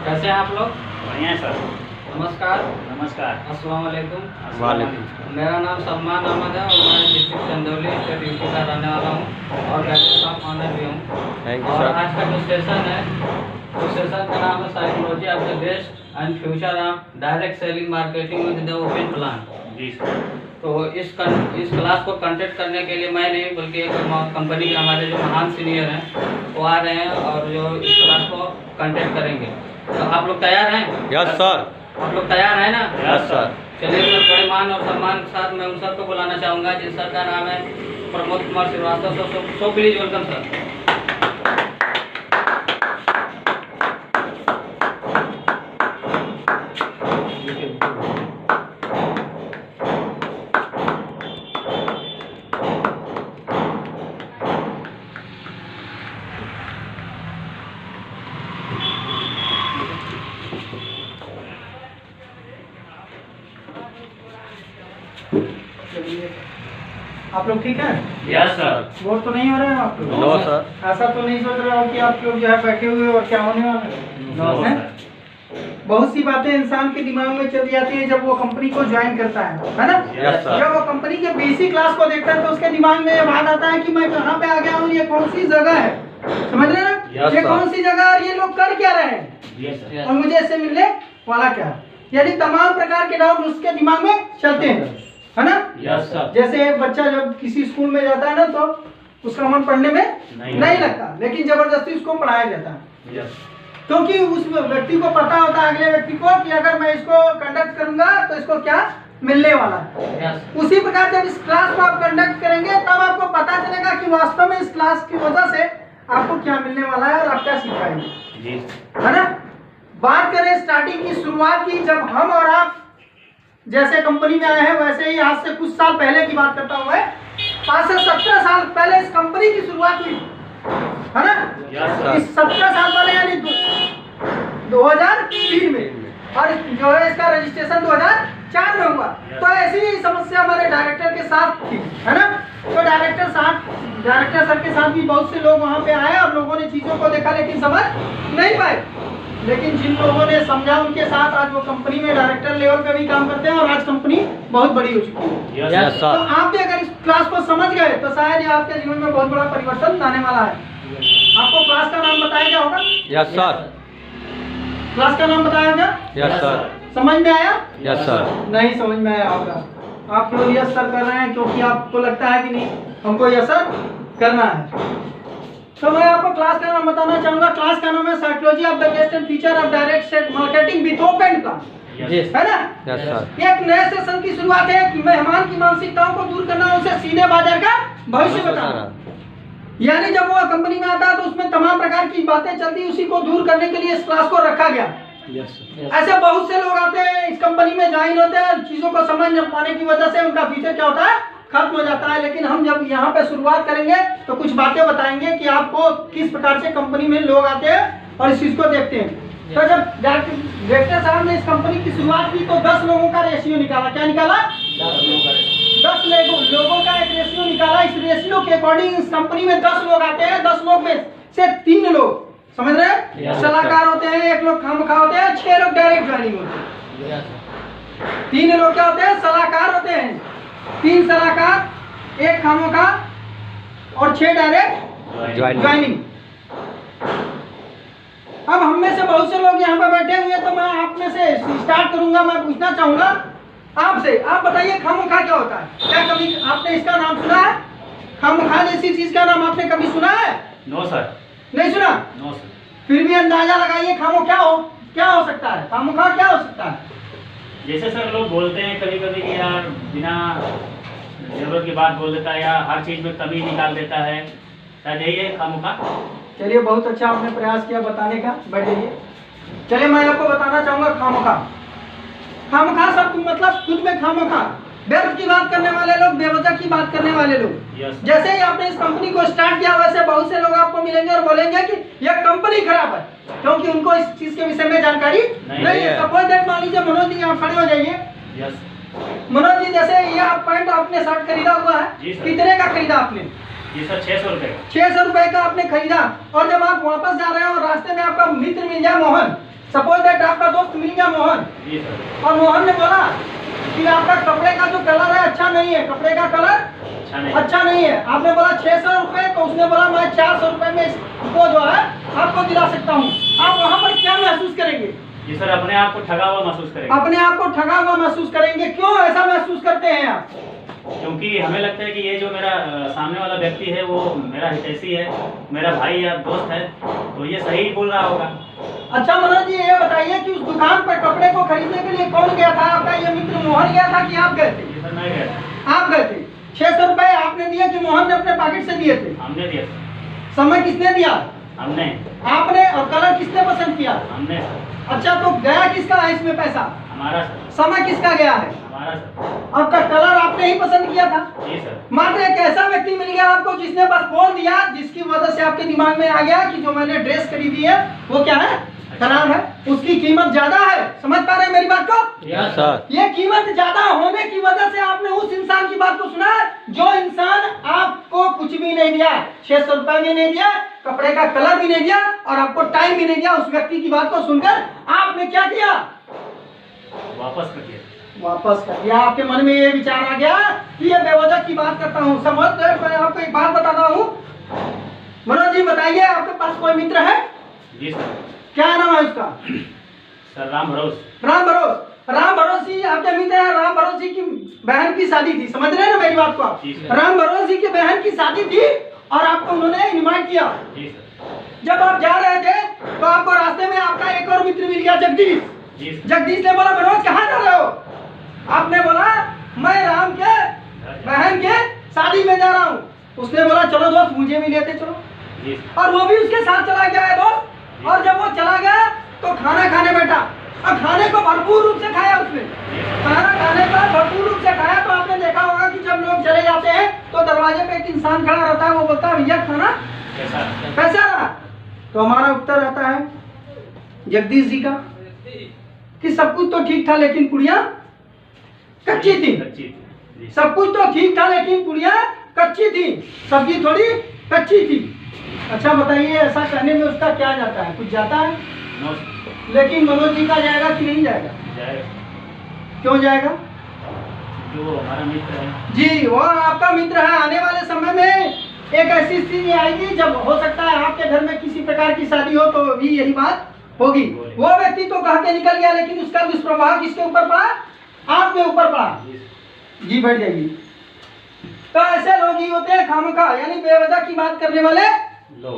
कैसे हैं आप लोग? बढ़िया है सर। नमस्कार। नमस्कार। अस्सलाम वालेकुम। वालेकुम। मेरा नाम सलमान अहमद है और मैं डिस्ट्रिक्ट चंदौली स्टेट यूपी का रहने वाला हूँ और ग्रेजुएट ऑफ ऑनर भी हूँ। और आज का जो सेशन है उस सेशन का नाम है psychology of the best and future of direct selling marketing with the open plan. जी सर। तो इस क्लास को कंडक्ट करने के लिए मैं नहीं बल्कि एक कंपनी के हमारे जो महान सीनियर हैं वो आ रहे हैं और जो इस क्लास को कंडक्ट करेंगे। तो आप लोग तैयार हैं? Yes sir. आप लोग तैयार हैं ना? Yes sir. चलिए सर, बड़े मान और सम्मान के साथ मैं उन सर को बुलाना चाहूँगा जिन सर का नाम है Pramod Kumar Shrivastava. So please welcome sir. आप लोग ठीक हैं? Yes sir. बोर तो नहीं हो रहे हैं आप लोग? No sir. ऐसा तो नहीं सोच रहे हो कि आप लोग जो है बैठे हुए और क्या होने वाला है? बहुत सी बातें इंसान के दिमाग में चली जाती है जब वो कंपनी को ज्वाइन करता है ना? Yes sir. जब वो कंपनी के बेसिक क्लास को देखता है तो उसके दिमाग में ये बात आता है कि मैं कहाँ पे आ गया हूँ, ये कौन सी जगह है, समझ रहे ना? यस ये सर। कौन सी जगह और ये लोग कर क्या रहे हैं यस सर। और मुझे इससे मिलने वाला क्या है, यानी तमाम प्रकार के डाउट उसके दिमाग में चलते हैं, है ना? Yes sir. जैसे एक बच्चा जब किसी स्कूल में जाता है ना तो उसका मन पढ़ने में नहीं लगता, लेकिन जबरदस्ती उसको पढ़ाया जाता है यस। क्योंकि उस व्यक्ति को पता होता है अगले व्यक्ति को कि अगर मैं इसको कंडक्ट करूंगा तो इसको क्या मिलने वाला है। उसी प्रकार जब इस क्लास को आप कंडक्ट करेंगे तब आपको पता चलेगा कि वास्तव में इस क्लास की वजह से आपको क्या मिलने वाला है और आप क्या सीख पाएंगे, है ना? बात करें स्टार्टिंग की, शुरुआत की, जब हम और आप जैसे कंपनी में आए हैं वैसे ही आज से कुछ साल पहले की बात करता हूँ मैं, आज से 17 साल पहले इस कंपनी की शुरुआत हुई, है ना? इस 17 साल पहले यानी 2003 में, और जो है इसका रजिस्ट्रेशन 2004 में हुआ। तो ऐसी ही समस्या हमारे डायरेक्टर के साथ थी, है ना? तो डायरेक्टर सर के साथ भी बहुत से लोग वहाँ पे आए और लोगों ने चीजों को देखा लेकिन समझ नहीं पाए, लेकिन जिन लोगों ने समझा उनके साथ आज वो कंपनी में डायरेक्टर लेवल पे भी काम करते हैं और आज कंपनी बहुत बड़ी हो चुकी है। यस तो सर। आप भी अगर इस क्लास को समझ गए तो शायद ये आपके जीवन में बहुत बड़ा परिवर्तन आने वाला है। आपको क्लास का नाम बताया गया होगा? Yes sir. क्लास का नाम बताया गया? Yes sir. समझ में आया? Yes sir. नहीं समझ में आया होगा। आप लोग यस सर कर रहे हैं क्योंकि आपको लगता है कि नहीं हमको यस सर करना है। तो मैं आपको क्लास का नाम बताना चाहूंगा। क्लास का नाम है psychology of the best and feature of direct sale marketing with open plan, है ना? Yes sir. एक नए सेशन की शुरुआत है कि मेहमान की मानसिकताओं को दूर करना, उसे सीधे बाजार का भविष्य बताना। यानी जब वो कंपनी में आता है तो उसमें तमाम प्रकार की बातें चलती, उसी को दूर करने के लिए इस क्लास को रखा गया। ऐसे बहुत से लोग आते हैं इस कंपनी में ज्वाइन होते हैं, चीजों को समझ न पाने की वजह से उनका फ्यूचर क्या होता है, खत्म हो जाता है। लेकिन हम जब यहाँ पे शुरुआत करेंगे तो कुछ बातें बताएंगे कि आपको किस प्रकार से कंपनी में लोग आते हैं और इस चीज को देखते हैं। तो जब डायरेक्टर साहब ने इस कंपनी की शुरुआत की तो 10 लोगों का रेशियो निकाला। क्या निकाला? 10 लोगों का एक रेशियो निकाला। इस रेशियो के अकॉर्डिंग इस कंपनी में 10 लोग आते हैं। 10 लोग में से 3 लोग, समझ रहे हैं, सलाहकार होते हैं, 1 लोग खामखा होते हैं, 6 लोग डायरेक्ट ज्वाइनिंग होते हैं। 3 लोग क्या होते हैं? सलाहकार होते हैं। 3 सलाहकार, 1 खामखा और 6 डायरेक्ट ज्वाइनिंग। अब हम में से बहुत से लोग यहाँ पर बैठे हुए, तो मैं आप में से स्टार्ट करूंगा। मैं पूछना चाहूंगा आपसे, आप बताइए खामखा क्या होता है? क्या कभी आपने इसका नाम सुना है? खामखा जैसी चीज का नाम आपने कभी सुना है? No sir. नहीं सुना? No sir. फिर भी अंदाजा लगाइए खामो क्या हो सकता है? खामखा क्या हो सकता है? जैसे सर लोग बोलते हैं कभी कभी कि यार बिना जरूरत की बात बोल देता है या हर चीज में कमी निकाल देता है, शायद यही है खामखा। चलिए बहुत अच्छा आपने प्रयास किया बताने का, बैठ जाइए। चलिए मैं आपको बताना चाहूंगा खामखा। खामखा शब्द मतलब खुद में खामखा, व्यर्थ की बात करने वाले लोग, बेवजह की बात करने वाले लोग। जैसे ही आपने इस कंपनी को स्टार्ट किया वैसे बहुत से लोग आपको मिलेंगे और बोलेंगे कि यह कंपनी खराब है, क्योंकि उनको इस चीज के विषय में जानकारी नहीं है। सपोज दैट मान लीजिए मनोज जी आप खड़े हो जाइए। मनोज जी जैसे ये आप पैंट आपने शर्ट खरीदा हुआ है, कितने का खरीदा आपने? जी सर 600 रुपए का। 600 रुपए का आपने खरीदा, और जब आप वापस जा रहे हो और रास्ते में आपका मित्र मिल जाए मोहन, सपोज दैट आपका दोस्त मिल गया मोहन, जी सर। और मोहन ने बोला कि आपका कपड़े का जो कलर है अच्छा नहीं है, कपड़े का कलर अच्छा नहीं है। आपने बोला 600 रुपए, तो उसने बोला मैं 400 रुपए में इसको जो है आपको दिला सकता हूँ। आप वहाँ पर क्या महसूस करेंगे? जी सर, अपने आप को ठगा हुआ महसूस करेंगे। अपने आप को ठगा हुआ महसूस करेंगे। क्यों ऐसा महसूस करते हैं आप? क्योंकि हमें लगता है कि ये जो मेरा सामने वाला व्यक्ति है वो मेरा हितैषी है, मेरा भाई या दोस्त है, तो ये सही बोल रहा होगा। अच्छा मनोज जी, ये बताइए कि उस दुकान पर कपड़े को खरीदने के लिए कौन गया था? आपका ये मित्र मोहन गया था कि आप गए थे? जी सर, मैं गया था। आप गए थे। 600 रुपए आपने दिए कि मोहन ने अपने पॉकेट से दिए थे? हमने दिया सर। समय किसने दिया? हमने। आपने। और कलर किसने पसंद किया? हमने सर। अच्छा, तो गया किसका है इसमें पैसा? हमारा सर। समय किसका गया है? हमारा सर। आपका कलर आपने ही पसंद किया था? जी सर। मात्र एक ऐसा व्यक्ति मिल गया आपको जिसने बस बोल दिया, जिसकी वजह से आपके दिमाग में आ गया कि जो मैंने ड्रेस खरीदी है वो क्या है? खराब है, उसकी कीमत ज्यादा है। समझ पा रहे हैं मेरी बात को? Yes sir. ये कीमत ज्यादा होने की वजह से आपने उस इंसान की बात को सुना जो इंसान आपको कुछ भी नहीं दिया, 600 रुपए भी नहीं दिया, कपड़े का कलर भी नहीं दिया और आपको टाइम भी नहीं दिया। उस व्यक्ति की बात को सुनकर आपने क्या किया? वापस कर दिया। वापस कर दिया। आपके मन में ये विचार आ गया कि ये बेवजह की बात करता हूँ। समझ, मैं आपको एक बात बताता हूँ। मनोज जी बताइए, आपके पास कोई मित्र है? जी सर। क्या नाम है उसका? सर राम भरोस। राम भरोस। राम भरोस जी आपके मित्र है। राम भरोस जी की बहन की शादी थी। समझ रहे हैं ना मेरी बात को आप? राम भरोस जी की बहन की शादी थी और आपको उन्होंने इनवाइट किया। जी सर। जब आप जा रहे थे तो आपको रास्ते में आपका एक और मित्र मिल गया, जगदीश। जी सर। जगदीश ने बोला मनोज कहाँ जा रहे हो? आपने बोला मैं राम के बहन के शादी में जा रहा हूँ। उसने बोला चलो दोस्त मुझे भी लेते चलो। जी सर। और वो भी उसके साथ चला गया है दोस्त। और जब वो चला गया तो खाना खाने बैठा और खाने को भरपूर रूप से खाया उसने। खाना खाने का भरपूर रूप से खाया तो आपने देखा होगा कि जब लोग चले जाते हैं तो दरवाजे पे एक इंसान खड़ा रहता है, वो बोलता है भैया खाना कैसा रहा? तो हमारा उत्तर आता है जगदीश जी का कि सब कुछ तो ठीक था लेकिन पुड़िया कच्ची थी। सब कुछ तो ठीक था लेकिन पुड़िया कच्ची थी, सब्जी थोड़ी कच्ची थी। अच्छा बताइए, ऐसा कहने में उसका क्या जाता है? कुछ जाता है? लेकिन मनोज जी का जाएगा कि नहीं जाएगा? जाएगा। क्यों जाएगा? जो हमारा मित्र है। जी, वो आपका मित्र है। आने वाले समय में एक ऐसी स्थिति आएगी जब हो सकता है आपके घर में किसी प्रकार की शादी हो तो भी यही बात होगी। वो व्यक्ति तो कह के निकल गया लेकिन उसका दुष्प्रभाव किसके ऊपर पड़ा? आपके ऊपर पड़ा। जी बैठ जाइए। तो ऐसे लोग ही होते हैं खामखा, यानी बेवजह की बात करने वाले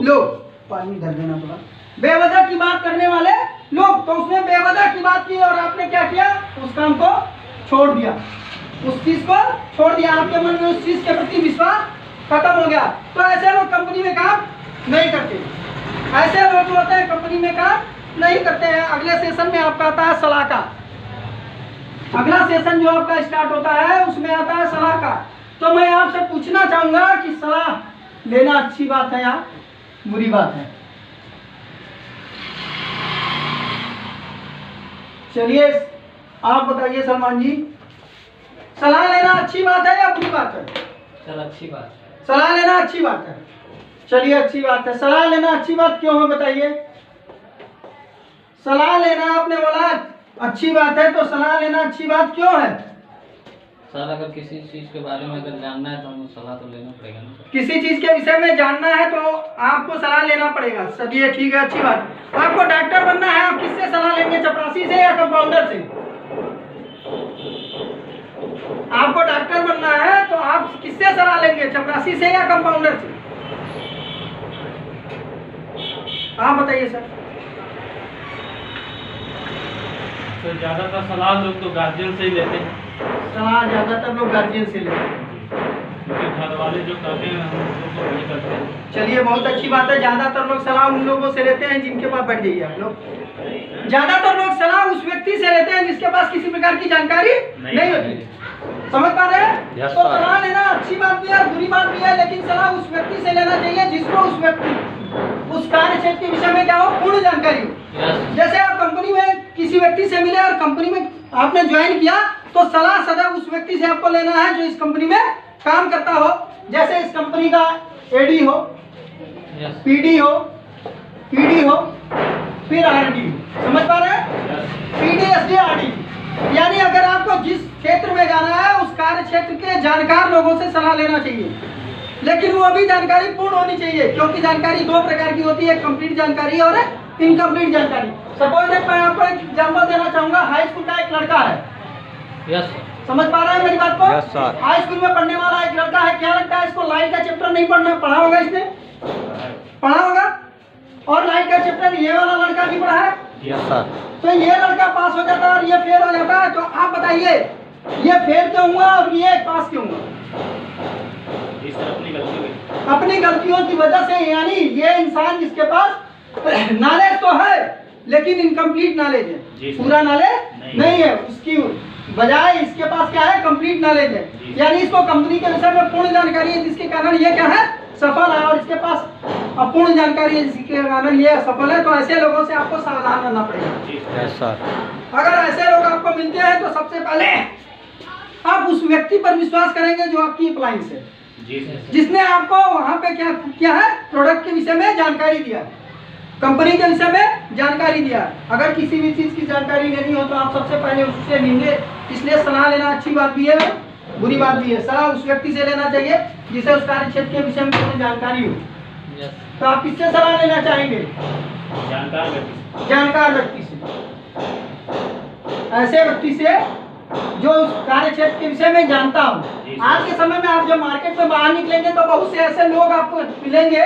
लोग। पानी धर देना थोड़ा। बेवजह की बात करने वाले लोग। तो उसने बेवजह की बात की और आपने क्या किया? उस काम को छोड़ दिया, उस चीज को छोड़ दिया। आपके मन में उस चीज के प्रति विश्वास खत्म हो गया। तो ऐसे लोग कंपनी में काम नहीं करते। ऐसे लोग जो होते हैं कंपनी में काम नहीं करते हैं। अगले सेशन में आपका आता है सलाह का। अगला सेशन जो आपका स्टार्ट होता है उसमें आता है सलाह का। तो मैं आपसे पूछना चाहूंगा कि सलाह लेना अच्छी बात है या बुरी बात है? चलिए आप बताइए सलमान जी, सलाह लेना अच्छी बात है या बुरी बात है? सर अच्छी बात है। सलाह लेना अच्छी बात है। चलिए अच्छी बात है। सलाह लेना अच्छी बात क्यों है बताइए? सलाह लेना आपने बोला अच्छी बात है, तो सलाह लेना अच्छी बात क्यों है? सर अगर किसी चीज के बारे में अगर जानना है तो हमें सलाह तो लेना पड़ेगा ना। किसी चीज के विषय में जानना है तो आपको सलाह लेना पड़ेगा। चलिए ठीक है, अच्छी बात है। आपको डॉक्टर बनना है, आप किससे सलाह लेंगे? चपरासी से या कंपाउंडर से? आपको डॉक्टर बनना है तो आप किससे सलाह लेंगे? चपरासी से या कंपाउंडर से? आप बताइए सर। तो ज्यादातर सलाह लोग तो गार्जियन से ही लेते हैं। सलाह ज्यादातर लोग गार्जियन से लेते हैं क्योंकि घर वाले जो करते हैं हम लोग तो वही करते हैं। चलिए बहुत अच्छी बात है। ज्यादातर लोग सलाह उन लोगों से लेते हैं जिनके पास, बैठ जाइए आप लोग। ज्यादातर लोग सलाह उस व्यक्ति से लेते हैं जिसके पास किसी प्रकार की जानकारी नहीं होती। समझ पा रहे हैं? तो सलाह लेना अच्छी बात भी है, बुरी बात भी है, लेकिन सलाह उस व्यक्ति से लेना चाहिए जिसको उस व्यक्ति उस कार्य क्षेत्र के विषय में क्या हो, पूर्ण जानकारी हो। जैसे आप कंपनी में किसी व्यक्ति से मिले और कंपनी में आपने ज्वाइन किया तो सलाह सदैव उस व्यक्ति से आपको लेना है जो इस कंपनी में काम करता हो। जैसे इस कंपनी का एडी हो, पीडी हो, पीडी हो, फिर आरडी हो। समझ पा रहे हैं? PhD यानी अगर आपको जिस क्षेत्र में जाना है उस कार्य क्षेत्र के जानकार लोगों से सलाह लेना चाहिए, लेकिन वो भी जानकारी पूर्ण होनी चाहिए, क्योंकि जानकारी दो प्रकार की होती है, कंप्लीट जानकारी और इनकम्प्लीट जानकारी। सपोज मैं आपको एक एग्जाम्पल देना चाहूंगा। हाई स्कूल का एक लड़का है, यस समझ पा रहे हैं मेरी बात को? Yes, sir. हाई स्कूल में पढ़ने वाला एक लड़का है, क्या लगता है इसको लाइट का चैप्टर नहीं पढ़ा होगा? इसने पढ़ा होगा, और लाइट का चैप्टर ये वाला लड़का भी पढ़ा है। Yes sir. तो ये लड़का पास हो जाता है और ये फेल हो जाता है, तो आप बताइए ये फेल क्यों हुआ और ये पास क्यों हुआ? अपनी गलतियों की वजह से। यानी ये इंसान जिसके पास नॉलेज तो है लेकिन इनकम्प्लीट नॉलेज है, पूरा नॉलेज नहीं है, उसकी बजाय इसके पास क्या है? कंप्लीट नॉलेज है। यानी इसको कंपनी के विषय में पूर्ण जानकारी है, जिसके कारण ये क्या है? सफल है, और इसके पास अपूर्ण जानकारी है जिसके कारण ये असफल है। तो ऐसे लोगों से आपको सावधान रहना पड़ेगा। Yes sir. अगर ऐसे लोग आपको मिलते हैं तो सबसे पहले आप उस व्यक्ति पर विश्वास करेंगे जो आपकी अप्लायंस है, जिसने आपको वहाँ पे क्या किया है? प्रोडक्ट के विषय में जानकारी दिया, कंपनी के विषय में जानकारी दिया। अगर किसी भी चीज की जानकारी लेनी हो तो आप सबसे पहले उससे लेंगे। इसलिए सलाह लेना अच्छी बात भी है, बुरी बात भी है। सलाह उस व्यक्ति से लेना चाहिए जिसे उस कार्य क्षेत्र के विषय में जानकारी हो। तो आप किससे सलाह लेना चाहेंगे? जानकार व्यक्ति से, ऐसे व्यक्ति से जो उस कार्य क्षेत्र के विषय में जानता हो। आज के समय में आप जब मार्केट में बाहर निकलेंगे तो बहुत से ऐसे लोग आपको मिलेंगे,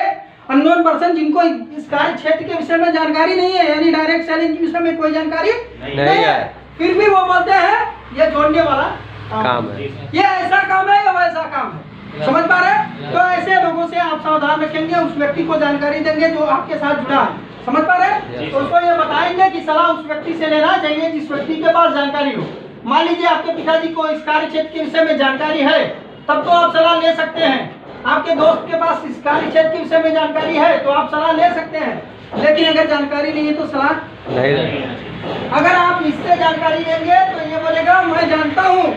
अननोन पर्सन, जिनको इस कार्य क्षेत्र के विषय में जानकारी नहीं है, यानी डायरेक्ट सेलिंग के विषय में कोई जानकारी नहीं है, फिर भी वो बोलते हैं ये जोड़ने वाला काम है, ये ऐसा काम है या वैसा काम है। समझ पा रहे हैं? तो ऐसे लोगों से आप सावधान रखेंगे, उस व्यक्ति को जानकारी देंगे जो आपके साथ जुड़ा है। समझ पा रहे हैं? तो उसको ये बताएंगे कि सलाह उस व्यक्ति से लेना चाहिए जिस व्यक्ति के पास जानकारी हो। मान लीजिए आपके पिताजी को इस कार्य क्षेत्र के विषय में जानकारी है, तब तो आप सलाह ले सकते हैं। आपके दोस्त के पास इस कार्य क्षेत्र के विषय में जानकारी है तो आप सलाह ले सकते हैं, लेकिन अगर जानकारी नहीं है तो सलाह नहीं। अगर आप इससे जानकारी लेंगे तो ये बोलेगा मैं जानता हूँ।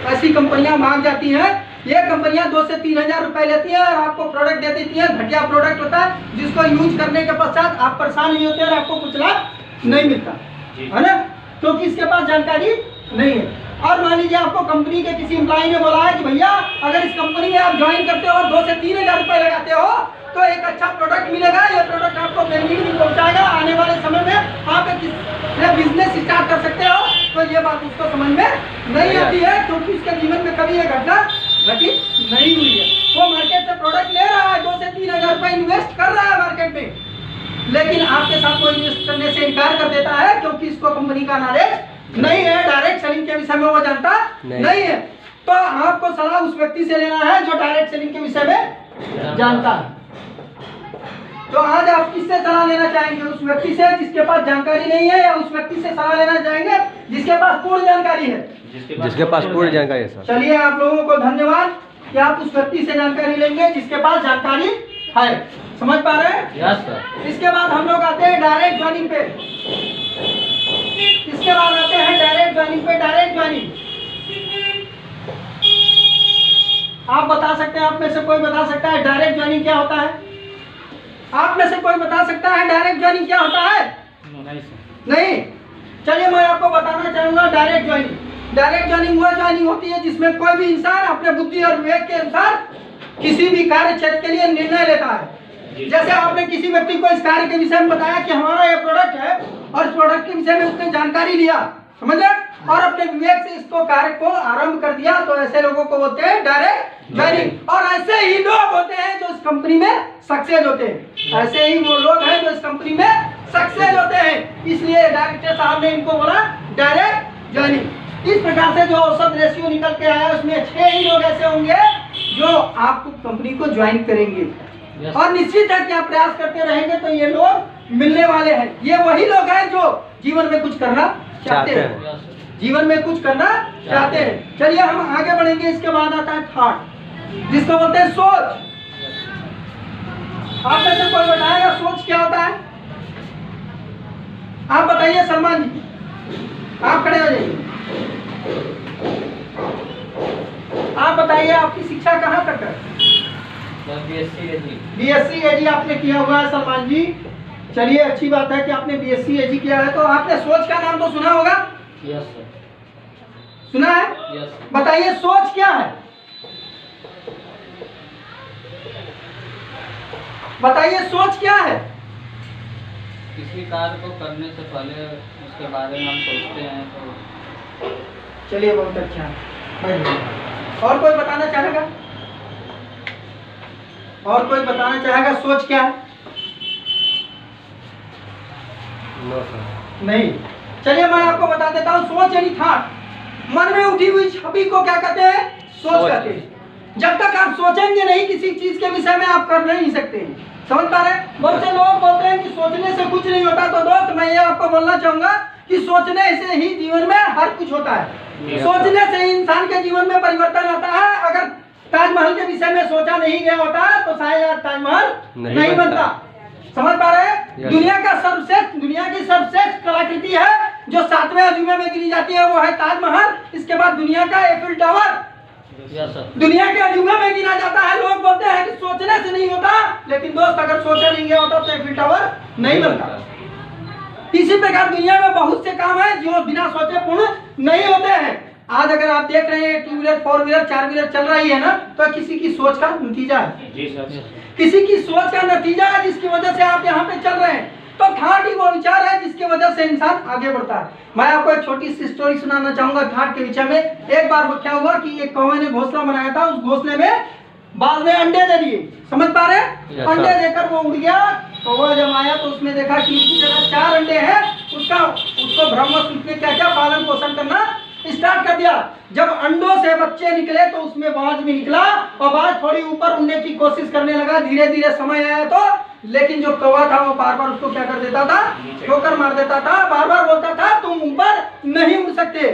ऐसी कंपनियां भाग जाती हैं, ये कंपनियां 2 से 3 हजार रुपए लेती हैं और आपको प्रोडक्ट दे देती हैं, घटिया प्रोडक्ट होता है जिसको यूज करने के पश्चात आप परेशान नहीं होते और आपको कुछ लाभ नहीं मिलता है ना, क्योंकि इसके पास जानकारी नहीं है। और मान लीजिए आपको कंपनी के किसी एम्प्लॉय ने बोला है कि भैया अगर इस कंपनी में आप ज्वाइन करते हो और 2 से 3 हजार रुपए लगाते हो तो एक अच्छा प्रोडक्ट मिलेगा, ये प्रोडक्ट आपको बेनिफिट भी पहुंचाएगा, आने वाले समय में आप एक बिजनेस स्टार्ट कर सकते हो। तो ये बात उसको समझ में नहीं आती है, क्योंकि उसके जीवन में कभी ये घटना घटित नहीं हुई है। वो मार्केट से प्रोडक्ट ले रहा है, 2 से 3 हजार रुपए इन्वेस्ट कर रहा है मार्केट में, लेकिन आपके साथ वो इन्वेस्ट करने से इनकार कर देता है क्योंकि इसको कंपनी का नॉलेज नहीं है, डायरेक्ट सेलिंग के विषय में वो जानता नहीं है। तो आपको सलाह उस व्यक्ति से लेना है जो डायरेक्ट सेलिंग के विषय में जानता है। तो आज आप किससे सलाह लेना चाहेंगे? उस व्यक्ति से जिसके पास जानकारी नहीं है, या उस व्यक्ति से सलाह लेना चाहेंगे जिसके पास पूर्ण जानकारी है? जिसके पास पूर्ण जानकारी है सर। चलिए, आप लोगों को धन्यवाद कि आप उस व्यक्ति से जानकारी लेंगे जिसके पास जानकारी है। समझ पा रहे हैं? Yes sir. इसके बाद हम लोग आते हैं डायरेक्ट ज्वाइनिंग पे। इसके बाद आते हैं डायरेक्ट ज्वाइनिंग पे। डायरेक्ट ज्वाइनिंग आप बता सकते हैं, आप में से कोई बता सकता है डायरेक्ट ज्वाइनिंग क्या होता है? आप में से कोई बता सकता है डायरेक्ट ज्वाइनिंग क्या होता है? नहीं। चलिए मैं आपको बताना चाहूंगा डायरेक्ट ज्वाइनिंग। डायरेक्ट ज्वाइनिंग वह ज्वाइनिंग होती है जिसमें कोई भी इंसान अपने बुद्धि और विवेक के अनुसार किसी भी कार्य क्षेत्र के लिए निर्णय लेता है। जैसे आपने किसी व्यक्ति को इस कार्य के विषय में बताया कि हमारा ये प्रोडक्ट है, और इस प्रोडक्ट के विषय में उसने जानकारी लिया, समझ रहे, और अपने विवेक से इसको कार्य को आरंभ कर दिया, तो ऐसे लोगों को बोलते हैं डायरेक्ट ज्वाइनिंग। और ऐसे ही लोग होते हैं जो इस कंपनी में सक्सेस होते हैं। ऐसे ही वो लोग हैं जो इस कंपनी में सक्सेस होते हैं। इसलिए डायरेक्टर साहब ने इनको बोला डायरेक्ट ज्वाइनिंग। इस प्रकार से जो औसत रेशियो निकल के आया उसमें 6 ही लोग ऐसे होंगे जो आपको कंपनी को ज्वाइन करेंगे। और निश्चित है कि आप प्रयास करते रहेंगे तो ये लोग मिलने वाले हैं। ये वही लोग हैं जो जीवन में कुछ करना चाहते हैं, जीवन में कुछ करना चाहते हैं। चलिए हम आगे बढ़ेंगे। इसके बाद आता है थॉट, जिसको बोलते हैं सोच। आप में से कोई बताएगा सोच क्या होता है? आप बताइए सलमान जी, आप खड़े हो जाइए। आप बताइए आपकी शिक्षा कहाँ तक है? BSc AG आपने किया हुआ है सलमान जी। चलिए अच्छी बात है कि आपने BSc AG किया है। तो आपने सोच का नाम तो सुना होगा? Yes sir. सुना है? यस। बताइए सोच क्या है? बताइए सोच क्या है? किसी कार्य को करने से पहले उसके बारे में हम सोचते हैं तो। चलिए बहुत अच्छा है, बैठिए। और कोई बताना चाहेगा? और कोई बताना चाहेगा सोच क्या है? No sir. नहीं। चलिए मैं आपको बता देता हूँ। सोच यानी थॉट, मन में उठी हुई छवि को क्या कहते हैं? सोच कहते हैं। जब तक आप सोचेंगे नहीं किसी चीज के विषय में, आप कर नहीं सकते। समझ पा रहे? बहुत से लोग बोलते हैं कि सोचने से कुछ नहीं होता। तो दोस्त मैं ये आपको बोलना चाहूंगा कि सोचने से ही जीवन में हर कुछ होता है। सोचने से ही इंसान के जीवन में परिवर्तन आता है। अगर ताजमहल के विषय में सोचा नहीं गया होता तो शायद ताजमहल नहीं बनता। समझ पा रहे हैं? दुनिया की सर्वश्रेष्ठ कलाकृति है जो 7वें अजूबे में गिनी जाती है, वो है ताजमहल। इसके बाद दुनिया का एफिल टावर दुनिया के अजूबे में गिना जाता है। लोग बोलते हैं कि सोचने से नहीं होता, लेकिन दोस्त अगर सोचा नहीं गया होता तो एफिल टावर नहीं बनता। इसी प्रकार दुनिया में बहुत से काम है जो बिना सोचे पूर्ण नहीं होते हैं। आज अगर आप देख रहे हैं 2 व्हीलर 4 व्हीलर 4 व्हीलर चल रही है ना, तो किसी की सोच का नतीजा है। जी सर। किसी की सोच का नतीजा है जिसकी वजह से आप यहाँ पे चल रहे हैं। तो थॉट ही वो विचार है जिसकी वजह से इंसान आगे बढ़ता है। मैं आपको एक छोटी सी स्टोरी सुनाना चाहूंगा थॉट के विषय में। एक बार क्या हुआ कि एक कौवे ने घोंसला बनाया था। उस घोंसले में बाज ने अंडे दे दिए। समझ पा रहे हैं? अंडे देकर वो उड़ गया। कौवा जब आया तो उसने देखा कि इसकी जगह 4 अंडे हैं। उसको भ्रमवश उसने क्या क्या पालन पोषण करना स्टार्ट कर दिया। जब अंडों से बच्चे निकले तो उसमें बाज भी निकला और बाज थोड़ी ऊपर उड़ने की कोशिश करने लगा। धीरे धीरे समय आया तो, लेकिन जो कौवा था वो बार बार उसको क्या कर देता था? ठोकर मार देता था। बार बार बोलता था तुम ऊपर नहीं उड़ सकते।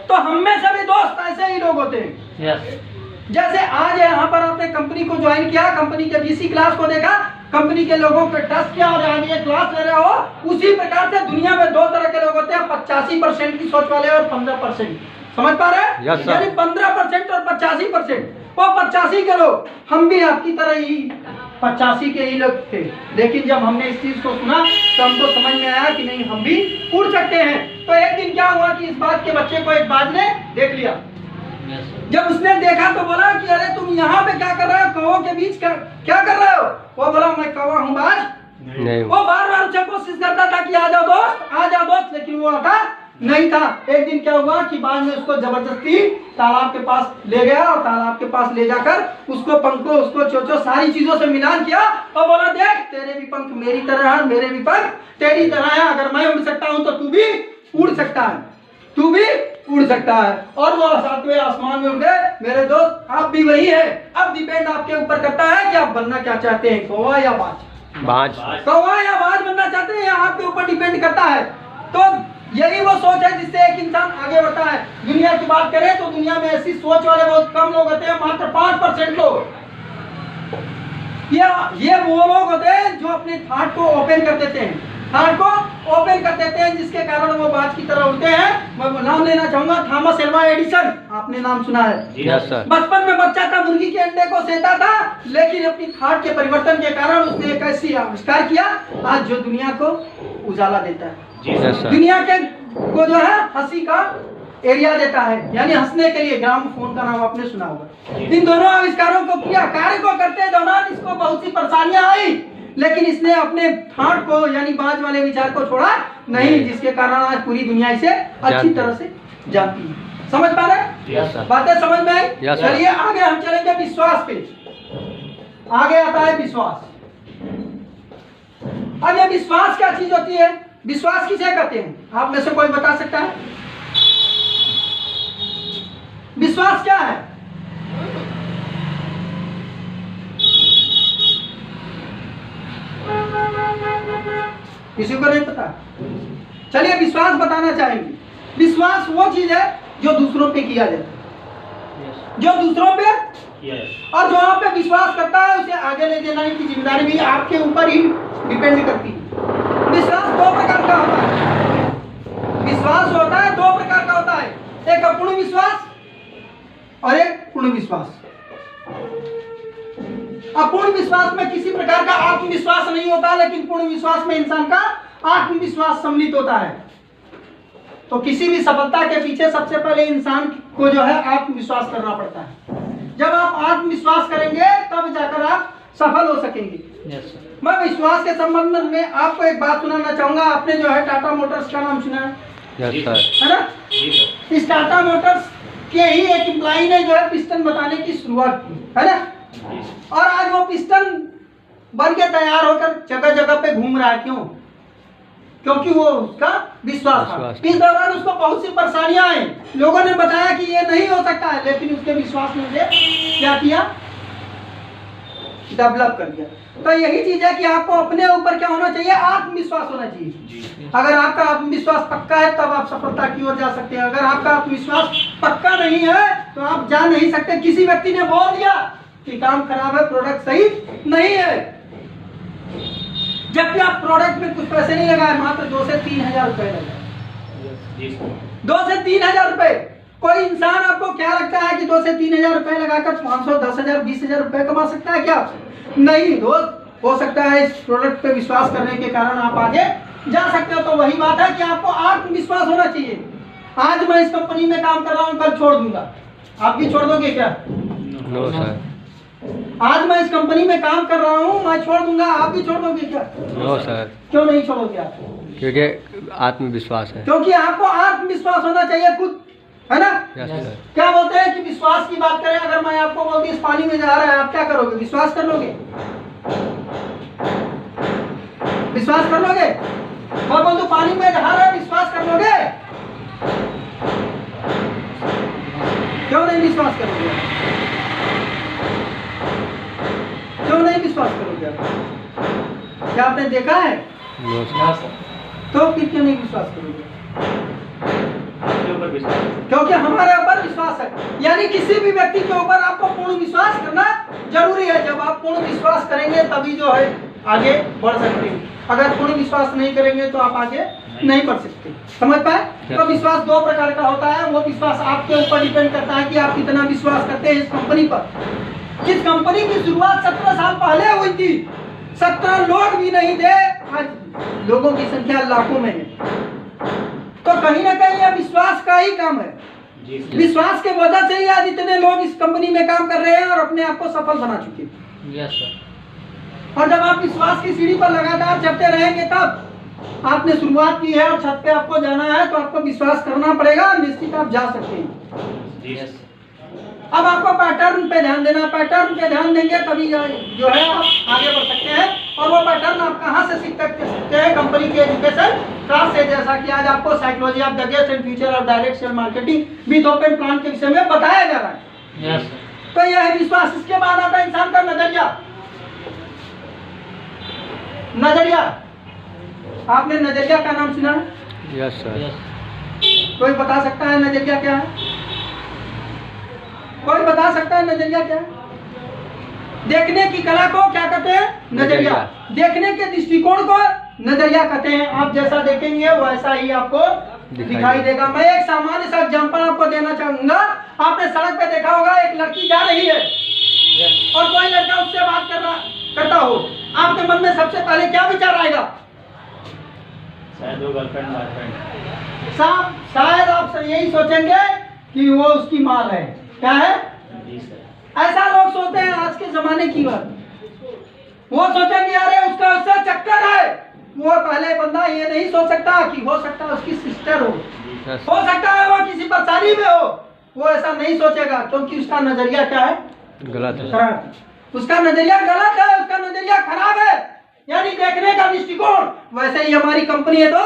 तो हम में सभी दोस्त ऐसे ही लोग होते हैं। यस। जैसे आज यहाँ पर आपने कंपनी को ज्वाइन किया, कंपनी के बीसी क्लास को देखा, कंपनी के लोगों पे टच किया और आज ये क्लास ले रहे हो। उसी प्रकार से दुनिया में 2 तरह के लोग होते हैं, 85% की सोच वाले और 15%। समझ पा रहे हैं? Yes, sir. यानी 15% और 85%। वो 85 के लोग, हम भी आपकी तरह ही 85 के ही लोग थे। लेकिन जब हमने इस चीज को सुना तो हमको समझ में आया कि नहीं, हम भी उड़ सकते हैं। तो एक दिन क्या हुआ कि इस बात के बच्चे को एक बाज ने देख लिया। जब उसने देखा तो बोला कि अरे तुम यहाँ पे क्या कर रहे हो? कौवों के बीच क्या कर रहे हो? वो बोला मैं कौवा हूँ बाज नहीं। वो बार बार उसे कोशिश करता था कि आ जाओ दोस्त, लेकिन वो आता नहीं था। एक दिन क्या हुआ कि बाज ने उसको जबरदस्ती तालाब के पास ले गया और तालाब के पास ले जाकर उसको पंखों, उसको चोचो सारी चीजों से मिलान किया और बोला देख तेरे भी पंख मेरी तरह है, मेरे भी पंख तेरी तरह है। अगर मैं उड़ सकता हूँ तो तू भी उड़ सकता है, तू भी उड़ सकता है। और वो 7वें आसमान में उड़ गए। मेरे दोस्त आप भी वही है। अब डिपेंड आपके ऊपर करता है कि आप बनना क्या चाहते हैं, कौवा या बाज। कौवा या बाज बनना चाहते हैं, आपके ऊपर डिपेंड करता है। तो यही वो सोच है जिससे एक इंसान आगे बढ़ता है। दुनिया की बात करें तो दुनिया में ऐसी सोच वाले बहुत कम लोग होते हैं, मात्र 5% लोग। ये वो लोग होते हैं जो अपने थॉट को ओपन कर देते हैं, थॉट को ओपन कर देते हैं, जिसके कारण वो बाज की तरह उड़ते हैं। मैं नाम लेना चाहूंगा थॉमस एल्वा एडिसन। आपने नाम सुना है? Yes sir. बचपन में बच्चा था, मुर्गी के अंडे को सेता था, लेकिन अपनी थॉट के परिवर्तन के कारण उसने एक ऐसी आविष्कार किया आज जो दुनिया को उजाला देता है। दुनिया के को जो है हंसी का एरिया देता है, यानी हंसने के लिए। ग्रामोफोन का नाम आपने सुना होगा। इन दोनों आविष्कारों को किया। कार्य को करते दौरान इसको बहुत सी परेशानियां आई, लेकिन इसने अपने थॉट को यानी बाज वाले विचार को छोड़ा नहीं, जिसके कारण आज पूरी दुनिया इसे अच्छी तरह से जानती है। समझ पा रहे? बातें समझ में आई? चलिए आगे हम चलेंगे विश्वास पे। आगे आता है विश्वास। अब ये विश्वास क्या चीज होती है? विश्वास किसे कहते हैं? आप में से कोई बता सकता है? विश्वास क्या है? किसी को नहीं पता? चलिए विश्वास बताना चाहेंगे। विश्वास वो चीज है जो दूसरों पे किया जाता है, जो दूसरों पे और जो आप पे विश्वास करता है उसे आगे ले जाने की जिम्मेदारी भी आपके ऊपर ही डिपेंड करती है। विश्वास 2 प्रकार का होता है। विश्वास होता है 2 प्रकार का होता है, एक अपूर्ण विश्वास और एक पूर्ण विश्वास। अपूर्ण विश्वास में किसी प्रकार का आत्मविश्वास नहीं होता, लेकिन पूर्ण विश्वास में इंसान का आत्मविश्वास सम्मिलित होता है। तो किसी भी सफलता के पीछे सबसे पहले इंसान को जो है आत्मविश्वास करना पड़ता है। जब आप आत्मविश्वास करेंगे तब जाकर आप सफल हो सकेंगे। Yes sir. मैं विश्वास के संबंध में आपको एक बात सुनाना चाहूंगा। आपने जो है टाटा मोटर्स का नाम सुना है? Yes sir. है ना? जी सर। इस टाटा मोटर्स के ही एक एम्प्लॉई ने जो है पिस्टन बताने की शुरुआत की, है ना? और आज वो पिस्टन बन के तैयार होकर जगह जगह पे घूम रहा है। क्यों? क्योंकि वो उसका विश्वास था। इस दौरान उसको बहुत सी परेशानियां आई। लोगों ने बताया कि ये नहीं हो सकता है, लेकिन उसके विश्वास ने उसे क्या किया? डेवलप कर दिया। तो यही चीज है कि आपको अपने ऊपर क्या होना चाहिए? आत्मविश्वास होना चाहिए। अगर आपका आत्मविश्वास पक्का है तब आप सफलता की ओर जा सकते हैं। अगर आपका आत्मविश्वास पक्का नहीं है तो आप जा नहीं सकते। किसी व्यक्ति ने बोल दिया कि काम खराब है, प्रोडक्ट सही नहीं है, जबकि आप प्रोडक्ट में कुछ पैसे नहीं लगाए, मात्र 2 से 3 हजार रुपए लगाए। 2 से 3 हजार रुपए। कोई इंसान आपको क्या लगता है कि 2 से 3 हजार रुपए लगाकर 500, 10,000, 20,000 रुपए कमा सकता है क्या? नहीं दोस्त, हो सकता है इस प्रोडक्ट पे विश्वास करने के कारण आप आगे जा सकते हो। तो वही बात है कि आपको आत्मविश्वास होना चाहिए। आज मैं इस कंपनी में काम कर रहा हूँ, कल छोड़ दूंगा। आप भी छोड़ दोगे क्या? No sir. आज मैं इस कंपनी में काम कर रहा हूँ, मैं छोड़ दूंगा। आप भी छोड़ दोगे क्या? No sir. क्यों नहीं छोड़ोगे आप? क्योंकि आत्मविश्वास है। क्योंकि आपको आत्मविश्वास होना चाहिए खुद, है ना? Yes sir. क्या बोलते हैं कि विश्वास की बात करें, अगर मैं आपको बोलती इस पानी में जा रहा है, आप क्या करोगे? विश्वास कर लोगे? विश्वास कर लोगे? मैं बोलूं पानी में जा रहा है, विश्वास कर लोगे? क्यों नहीं विश्वास करोगे? क्यों नहीं विश्वास करोगे? क्या आपने देखा है? No sir. तो फिर क्यों नहीं विश्वास करोगे? आपके ऊपर विश्वास है। क्योंकि हमारे ऊपर विश्वास है। यानी किसी भी व्यक्ति के ऊपर आपको पूर्ण विश्वास करना जरूरी है। जब आप पूर्ण विश्वास करेंगे तभी जो है आगे बढ़ सकते हैं। अगर पूर्ण विश्वास नहीं करेंगे तो आप आगे नहीं बढ़ सकते। समझ पाए? तो विश्वास 2 प्रकार का होता है। वो विश्वास आपके ऊपर डिपेंड करता है कि आप कितना विश्वास करते हैं इस कंपनी पर। जिस कंपनी की शुरुआत 17 साल पहले हुई थी, 17 लोग भी नहीं थे, आज लोगों की संख्या लाखों में है। तो कहीं ना कहीं यह विश्वास का ही काम है। विश्वास के वजह से ही आज इतने लोग इस कंपनी में काम कर रहे हैं और अपने आप को सफल बना चुके हैं। Yes sir. और जब आप विश्वास की सीढ़ी पर लगातार चढ़ते रहेंगे, तब आपने शुरुआत की है और छत पे आपको जाना है, तो आपको विश्वास करना पड़ेगा। निश्चित आप जा सकते हैं। यस। अब आपको पैटर्न पे ध्यान देना। पैटर्न पे ध्यान देंगे तभी जो है आप आगे बढ़ सकते हैं। और वो पैटर्न आप कहाँ से सीख सकते हैं? कंपनी के एजुकेशन क्लास से। जैसा कि आज आपको psychology of the guest and future of direct sale marketing with open plan के विषय में बताया जा रहा है। यस। तो यह है विश्वास। इसके बाद आता है इंसान का नजरिया। नजरिया, आपने नजरिया का नाम सुना है? Yes sir. यस। कोई बता सकता है नजरिया क्या है? कोई बता सकता है नजरिया क्या है? देखने की कला को क्या कहते हैं? नजरिया। देखने के दृष्टिकोण को नजरिया कहते हैं। आप जैसा देखेंगे वैसा ही आपको दिखाई देगा। मैं एक सामान्य सा एग्जांपल आपको देना चाहूंगा। आपने सड़क पे देखा होगा, एक लड़की जा रही है और कोई लड़का उससे बात करता हो, आपके मन में सबसे पहले क्या विचार आएगा? शायद वो गर्लफ्रेंड बॉयफ्रेंड। शायद आप यही सोचेंगे कि वो उसकी माल है। क्या है? जी सर। ऐसा लोग सोचते हैं आज के जमाने की बात। वो सोचेंगे अरे उसका उससे चक्कर है। वो पहले बंदा ये नहीं सोच सकता कि हो सकता है उसकी सिस्टर हो सकता है वो किसी परेशानी में हो। वो ऐसा नहीं सोचेगा क्योंकि उसका नजरिया क्या है? गलत है। खराब। उसका नजरिया गलत है, उसका नजरिया खराब है। यानी देखने का दृष्टिकोण। वैसे ही हमारी कंपनी है, तो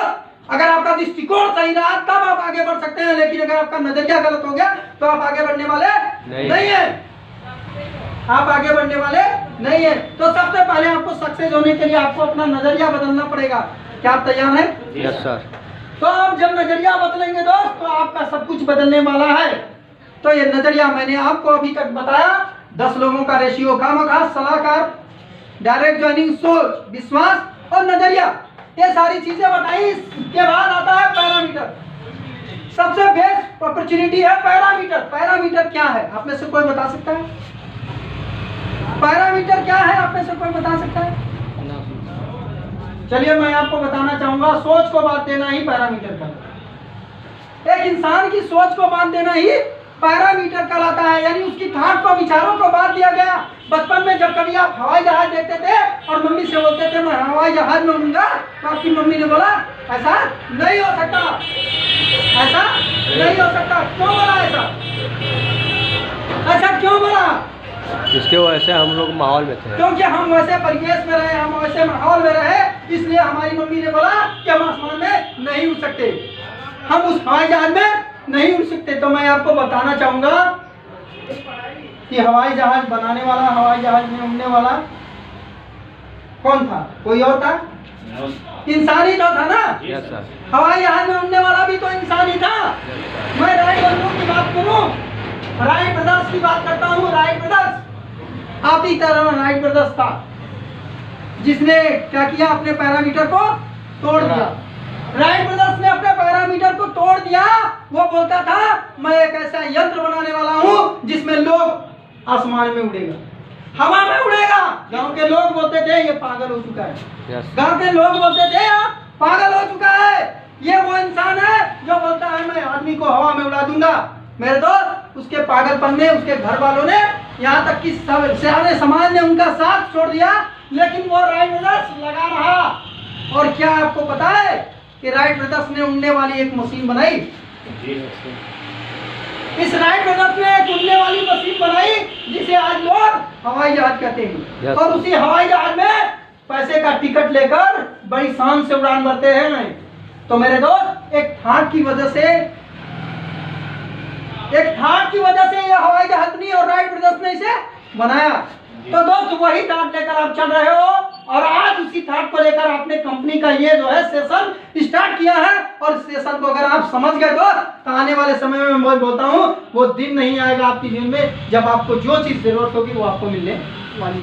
अगर आपका दृष्टिकोण सही रहा तब आप आगे बढ़ सकते हैं। लेकिन अगर आपका नजरिया गलत हो गया तो आप आगे बढ़ने वाले नहीं है। आप आगे बढ़ने वाले नहीं है। तो सबसे पहले आपको सक्सेस होने के लिए आपको अपना नजरिया बदलना पड़ेगा। क्या आप तैयार हैं? Yes sir. तो आप जब नजरिया बदलेंगे दोस्त, तो आपका सब कुछ बदलने वाला है। तो ये नजरिया मैंने आपको अभी तक बताया। 10 लोगों का रेशियो, खामखास, सलाहकार, डायरेक्ट ज्वाइनिंग, सोच, विश्वास और नजरिया, ये सारी चीजें बताई। इसके बाद आता है पैरामीटर। सबसे बेस्ट अपॉर्चुनिटी है पैरामीटर। पैरामीटर क्या है? आप में से कोई बता सकता है? पैरामीटर क्या है? आप में से कोई बता सकता है? चलिए मैं आपको बताना चाहूंगा। सोच को बात देना ही पैरामीटर का। एक इंसान की सोच को बांध देना ही पैरामीटर कहलाता है, यानी उसकी ठाट को, विचारों को बांध दिया गया। बचपन में जब कभी आप हवाई जहाज देखते थे और मम्मी से बोलते थे मैं हवाई जहाज में उड़ूंगा, तो आपकी मम्मी ने बोला ऐसा नहीं हो सकता, ऐसा नहीं हो सकता। क्यों बोला ऐसा? ऐसा क्यों बोला? इसके वजह से हम लोग माहौल में थे, क्योंकि हम वैसे परिवेश में रहे, हम वैसे माहौल में रहे, इसलिए हमारी मम्मी ने बोला कि हम आसमान में नहीं उड़ सकते, हम उस हवाई जहाज में नहीं उड़ सकते। तो मैं आपको बताना चाहूंगा कि हवाई जहाज बनाने वाला, हवाई जहाज में उड़ने वाला कौन था? कोई और था? इंसान ही तो था ना। Yes sir. हवाई जहाज में उड़ने वाला भी तो इंसान ही था। मैं राइट बंधु की बात करूं, राइट ब्रदर्स की बात करता हूं। राइट ब्रदर्स आप ही तरह राइट ब्रदर्स था जिसने क्या किया, अपने पैरामीटर को तोड़ दिया। राइट ब्रदर्स ने अपने पैरामीटर को तोड़ दिया। वो बोलता था मैं एक ऐसा यंत्र बनाने वाला हूं जिसमें लोग आसमान में उड़ेगा, हवा में उड़ेगा। गांव के लोग बोलते थे ये पागल हो चुका है। गांव के लोग बोलते थे पागल हो चुका है, ये वो इंसान है जो बोलता है मैं आदमी को हवा में उड़ा दूंगा। मेरे दोस्त, उसके पागलपन में उसके घर वालों ने, यहाँ तक कि सब सारे समाज ने उनका साथ छोड़ दिया, लेकिन वो राइट ब्रदर्स लगा रहा। और क्या आपको पता है कि राइट ब्रदर्स ने उड़ने वाली एक मशीन बनाई? इस राइट ब्रदर्स ने एक उड़ने वाली मशीन बनाई जिसे आज लोग हवाई जहाज कहते हैं। और उसी हवाई जहाज में पैसे का टिकट लेकर बड़ी शान से उड़ान भरते हैं। तो मेरे दोस्त, एक ठाट की वजह से ये हवाई जहाज बनी और राइट ब्रदर्स ने इसे बनाया। तो दोस्त, वही ठाट लेकर आप चल रहे हो और आज उसी ठाट को लेकर आपने कंपनी का ये जो है सेशन स्टार्ट किया है। और इस सेशन को अगर आप समझ गए तो आने वाले समय में मैं बोलता हूँ वो दिन नहीं आएगा आपके जीवन में जब आपको जो चीज जरूरत होगी वो आपको मिलने वाली।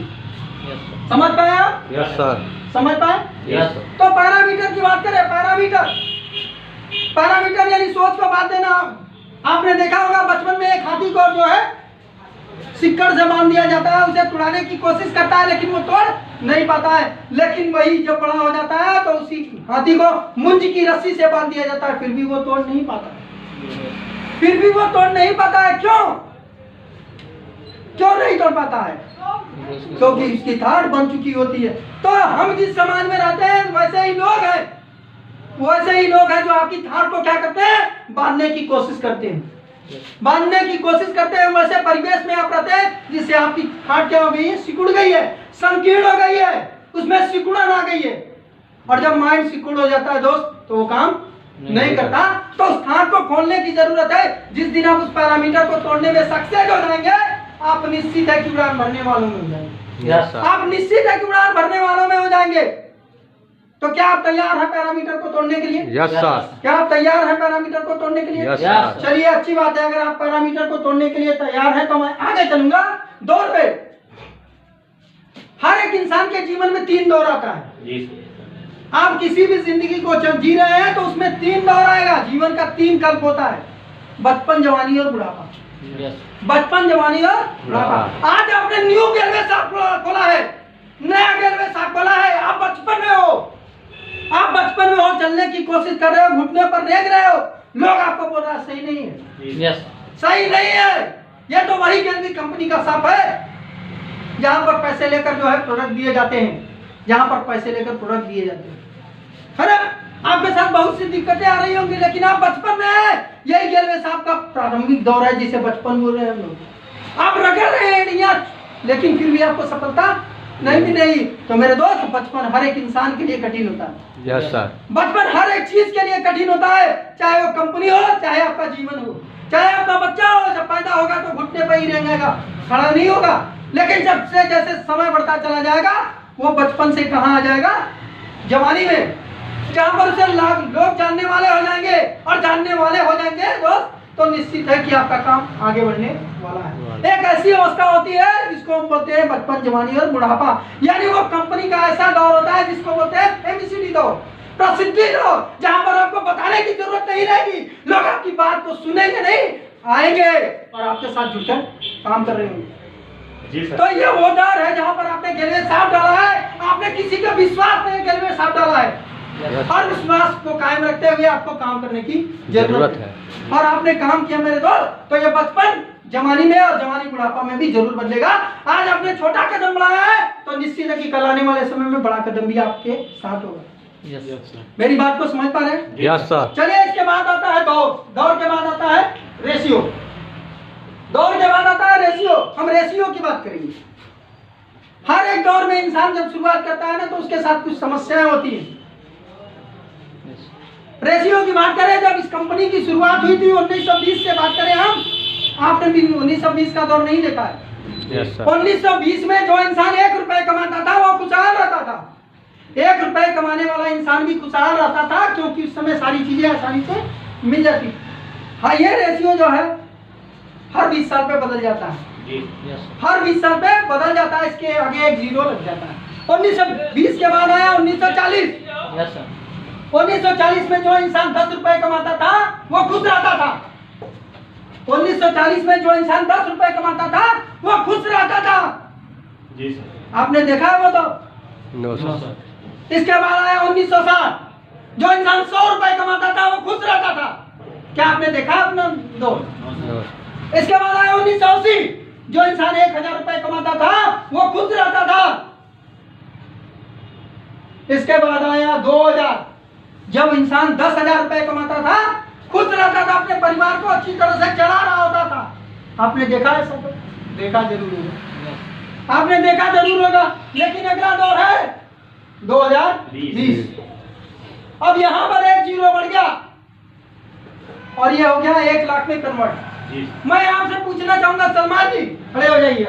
समझ पाए आप? Yes sir. समझ पाए? यस। तो पैरामीटर की बात करें, पैरामीटर यानी सोच को बात देना। आपने देखा होगा बचपन में एक हाथी को जो है सिक्कड़ से बांध दिया जाता है, उसे तुड़ाने की कोशिश करता है लेकिन वो तोड़ नहीं पाता है। लेकिन वही जब बड़ा हो जाता है तो उसी हाथी को मुंज की रस्सी से बांध दिया जाता है, फिर भी वो तोड़ नहीं पाता है। क्यों नहीं तोड़ पाता है? क्योंकि इसकी ठाट बन चुकी होती है। तो हम जिस समाज में रहते हैं वैसे ही लोग हैं जो आपकी ठाट को क्या करते हैं, बांधने की कोशिश करते हैं। वैसे परिवेश में आप रहते हैं जिससे आपकी ठाट क्या हो गई है, सिकुड़ गई है, संकीर्ण हो गई है, उसमें सिकुड़न आ गई है। और जब माइंड सिकुड़ हो जाता है दोस्त तो वो काम नहीं करता। तो उस ठाट को खोलने की जरूरत है। जिस दिन आप उस पैरामीटर को तोड़ने में सक्सेस हो जाएंगे, आप निश्चित है कि उड़ान भरने वालों में हो जाएंगे। आप निश्चित है कि उड़ान भरने वालों में हो जाएंगे। तो क्या आप तैयार हैं पैरामीटर को तोड़ने के लिए? Yes sir. क्या आप तैयार हैं पैरामीटर को तोड़ने के लिए? Yes sir. चलिए, अच्छी बात है। अगर आप पैरामीटर को तोड़ने के लिए तैयार हैं तो मैं आगे चलूंगा। दौर पे हर एक इंसान के जीवन में 3 दौर आता है। आप किसी भी जिंदगी को जी रहे हैं तो उसमें 3 दौर आएगा। जीवन का 3 कल्प होता है, बचपन, जवानी और बुढ़ापा। बचपन, जवानी और बुढ़ापा। आज आपने न्यू गेलवे साहब खोला है, नया गेलवे साहब खोला है। आप बचपन में हो, चलने की कोशिश कर रहे हो, घुटने पर रेंग रहे हो। लोग आपको बोल रहा है सही नहीं है। सही नहीं है। ये तो वही गेलवी कंपनी का साफ है जहां पर पैसे लेकर जो है प्रोडक्ट दिए जाते हैं, है ना? आपके साथ बहुत सी दिक्कतें आ रही होंगी, लेकिन आप बचपन में है। यही गेलवे साहब का प्रारंभिक दौर है जिसे बचपन बोल रहे हैं हम लोग। आप रगड़ रहे हैं एड़ियां, लेकिन फिर भी आपको सफलता नहीं मिल रही। तो मेरे दोस्त, बचपन हर एक इंसान के लिए कठिन होता है। Yes sir. बचपन हर एक चीज के लिए कठिन होता है, चाहे वो कंपनी हो, चाहे आपका जीवन हो, चाहे आपका बच्चा हो। जब पैदा होगा तो घुटने पर ही रहेगा, खड़ा नहीं होगा। लेकिन जब से जैसे समय बढ़ता चला जाएगा, वो बचपन से कहाँ आ जाएगा, जवानी में, जहाँ पर उसे लोग जानने वाले हो जाएंगे। और जानने वाले हो जाएंगे दोस्त तो निश्चित है कि आपका काम आगे बढ़ने वाला है। एक ऐसी अवस्था होती है जिसको हम बोलते हैं बचपन, जवानी और बुढ़ापा। यानी वो कंपनी का ऐसा दौर होता है जिसको बोलते हैं एबीसीडी दौर, प्रसिद्धि दौर, जहां पर आपको बताने की जरूरत नहीं रहेगी। लोग आपकी बात को सुनेंगे नहीं, आएंगे और आपके साथ जुड़कर काम कर रहे होंगे। तो ये वो दौर है जहां पर आपने गेलवे साहब डाला है। आपने किसी का विश्वास नहीं गेलवे साहब डाला है। और विश्वास को कायम रखते हुए आपको काम करने की जरूरत है। और आपने काम किया मेरे दोस्त, तो ये बचपन जवानी में और जवानी बुढ़ापा में भी जरूर बदलेगा। आज आपने छोटा कदम बढ़ाया है तो निश्चित है कि कल आने वाले समय में बड़ा कदम भी आपके साथ होगा। मेरी बात को समझ पा रहे हैं? Yes sir. चलिए, इसके बाद आता है दौड़। दौड़ के बाद आता है रेशियो। दौड़ के बाद आता है रेशियो। हम रेशियो की बात करेंगे। हर एक दौर में इंसान जब शुरुआत करता है ना तो उसके साथ कुछ समस्याएं होती हैं। रेशियो की बात करें, जब इस कंपनी की शुरुआत हुई थी 1920 से बात करें हम, आपने भी 1920 का दौर नहीं देखा है। 1920 में जो इंसान 1 रुपए कमाता था वो खुशहाल रहता था। 1 रुपए कमाने वाला इंसान भी खुशहाल रहता था, क्योंकि उस समय सारी चीजें आसानी से मिल जाती। हाँ, ये रेशियो जो है हर 20 साल पे बदल जाता है। हर 20 साल पे बदल जाता है। इसके आगे एक जीरो लग जाता है। 1920 के बाद आया 1940। 1940 में जो इंसान 10 रुपए कमाता था वो खुश रहता था। 1940 में जो इंसान 10 रुपए कमाता था वो खुश रहता था। जी सर। आपने देखा है वो तो? No sir. इसके बाद आया 1960, जो इंसान 100 रुपए कमाता था वो खुश रहता था। क्या आपने देखा अपना दौर? इसके बाद आया 1980, जो इंसान 1000 रुपए कमाता था वो खुश रहता था। इसके बाद आया 2000, जब इंसान 10,000 रुपए कमाता था खुश रहता था, अपने परिवार को अच्छी तरह से चला रहा होता था। आपने देखा है सब? देखा जरूर होगा। आपने देखा जरूर होगा। लेकिन अगला दौर है 2020। अब यहाँ पर एक जीरो बढ़ गया और ये हो गया 1 लाख में कन्वर्ट। मैं आपसे पूछना चाहूंगा, सलमान जी खड़े हो जाइए।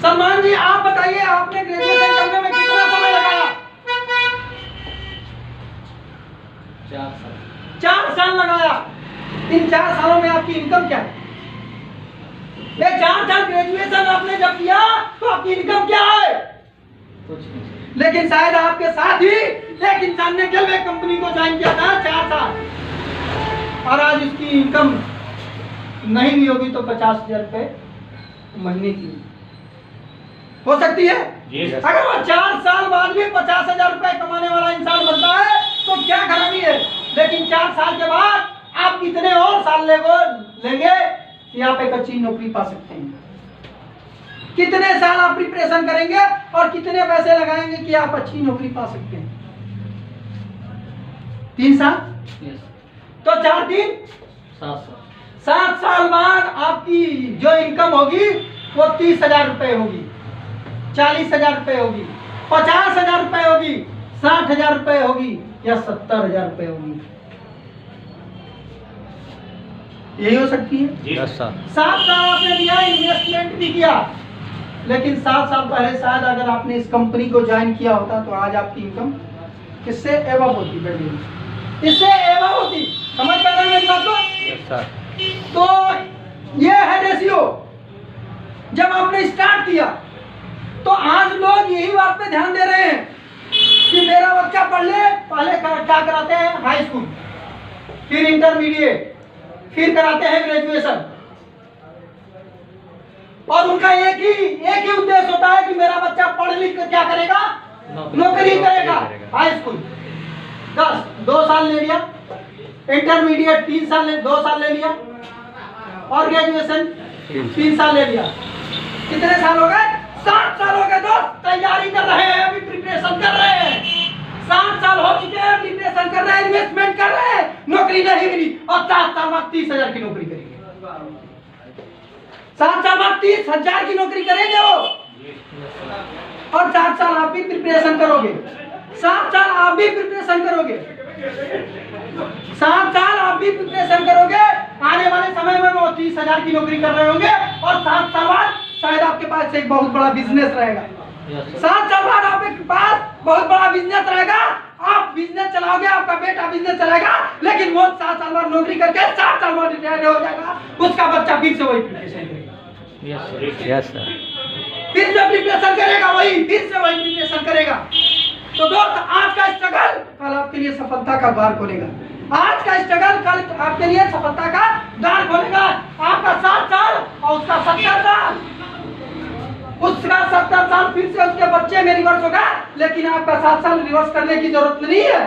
सलमान जी, आप बताइए, आपने ग्रेजुएशन करने में कितना समय लगाया? 4 साल लगाया। इन 4 सालों में आपकी इनकम क्या है? ये 4 साल ग्रेजुएशन आपने जब किया तो आपकी इनकम क्या है? कुछ नहीं। लेकिन शायद आपके साथ ही एक इंसान ने गेलवे कंपनी को ज्वाइन किया था 4 साल, और आज उसकी इनकम नहीं भी होगी तो 50,000 रुपए महीने की हो सकती है। अगर वो 4 साल बाद भी 50,000 रुपए कमाने वाला इंसान बनता है तो क्या खराबी है? लेकिन 4 साल के बाद आप कितने और साल लेंगे कि आप एक अच्छी नौकरी पा सकते हैं? कितने साल आप प्रिपरेशन करेंगे और कितने पैसे लगाएंगे कि आप अच्छी नौकरी पा सकते हैं? 3 साल? तो 4 3 7 साल बाद आपकी जो इनकम होगी वो 30,000 रुपए होगी, 40,000 रुपए होगी, 50,000 रुपए होगी, 60,000 रुपए होगी या 70,000 रुपए होगी। यही हो सकती है। 7 साल आपने दिया, इन्वेस्टमेंट भी किया, लेकिन 7 साल पहले शायद अगर आपने इस कंपनी को ज्वाइन किया होता तो आज आपकी इनकम इससे एवं होती, बढ़ी, इससे एवं होती। समझ पा रहे हैं मेरी बात को? तो ये है रेशियो। जब आपने स्टार्ट किया तो आज लोग यही बात पे ध्यान दे रहे हैं कि मेरा बच्चा पढ़ ले। पहले क्या कराते हैं? हाई स्कूल, फिर इंटरमीडिएट, फिर कराते हैं ग्रेजुएशन, और उनका एक ही उद्देश्य होता है कि मेरा बच्चा पढ़ लिख कर क्या करेगा? नौकरी करेगा। हाई स्कूल 2 साल ले लिया, इंटरमीडिएट 3 साल 2 साल ले लिया, और ग्रेजुएशन 3 साल ले लिया। कितने साल हो गए? 7 साल हो गए। दोस्त तैयारी कर रहे हैं, अभी प्रिपरेशन कर रहे हैं। 7 साल हो चुके हैं, प्रिपरेशन कर रहे हैं, इन्वेस्टमेंट कर रहे हैं, नौकरी नहीं मिली, और 7 साल बाद 30,000 की नौकरी करेंगे। 7 साल बाद 30,000 की नौकरी करेंगे वो, और 7 साल आप भी प्रिपरेशन करोगे। 7 साल आप भी प्रिपरेशन करोगे। 7 साल आप भी प्रिपरेशन करोगे। आने वाले समय में वो 30,000 की नौकरी कर रहे होंगे, और 7 साल बाद शायद आपके पास एक बहुत बड़ा बिजनेस रहेगा। 7 साल बाद आपके पास बहुत बड़ा बिजनेस रहेगा। आप बिजनेस चलाओगे, आपका बेटा बिजनेस चलाएगा, लेकिन वो 7 साल बाद नौकरी करके 7 साल बाद रिटायर हो जाएगा। उसका बच्चा फिर से वही प्रिपरेशन करेगा। Yes sir. फिर से प्रिपरेशन करेगा, वही फिर से वही प्रिपरेशन करेगा। तो दोस्त, आज का स्ट्रगल कल आपके लिए सफलता का द्वार खोलेगा। आज का स्ट्रगल कल आपके लिए सफलता का द्वार खोलेगा। आपका 7 साल और उसका 70 साल, उसका 70 साल फिर से उसके बच्चे में रिवर्स होगा, लेकिन आपका 7 साल रिवर्स करने की जरूरत नहीं है।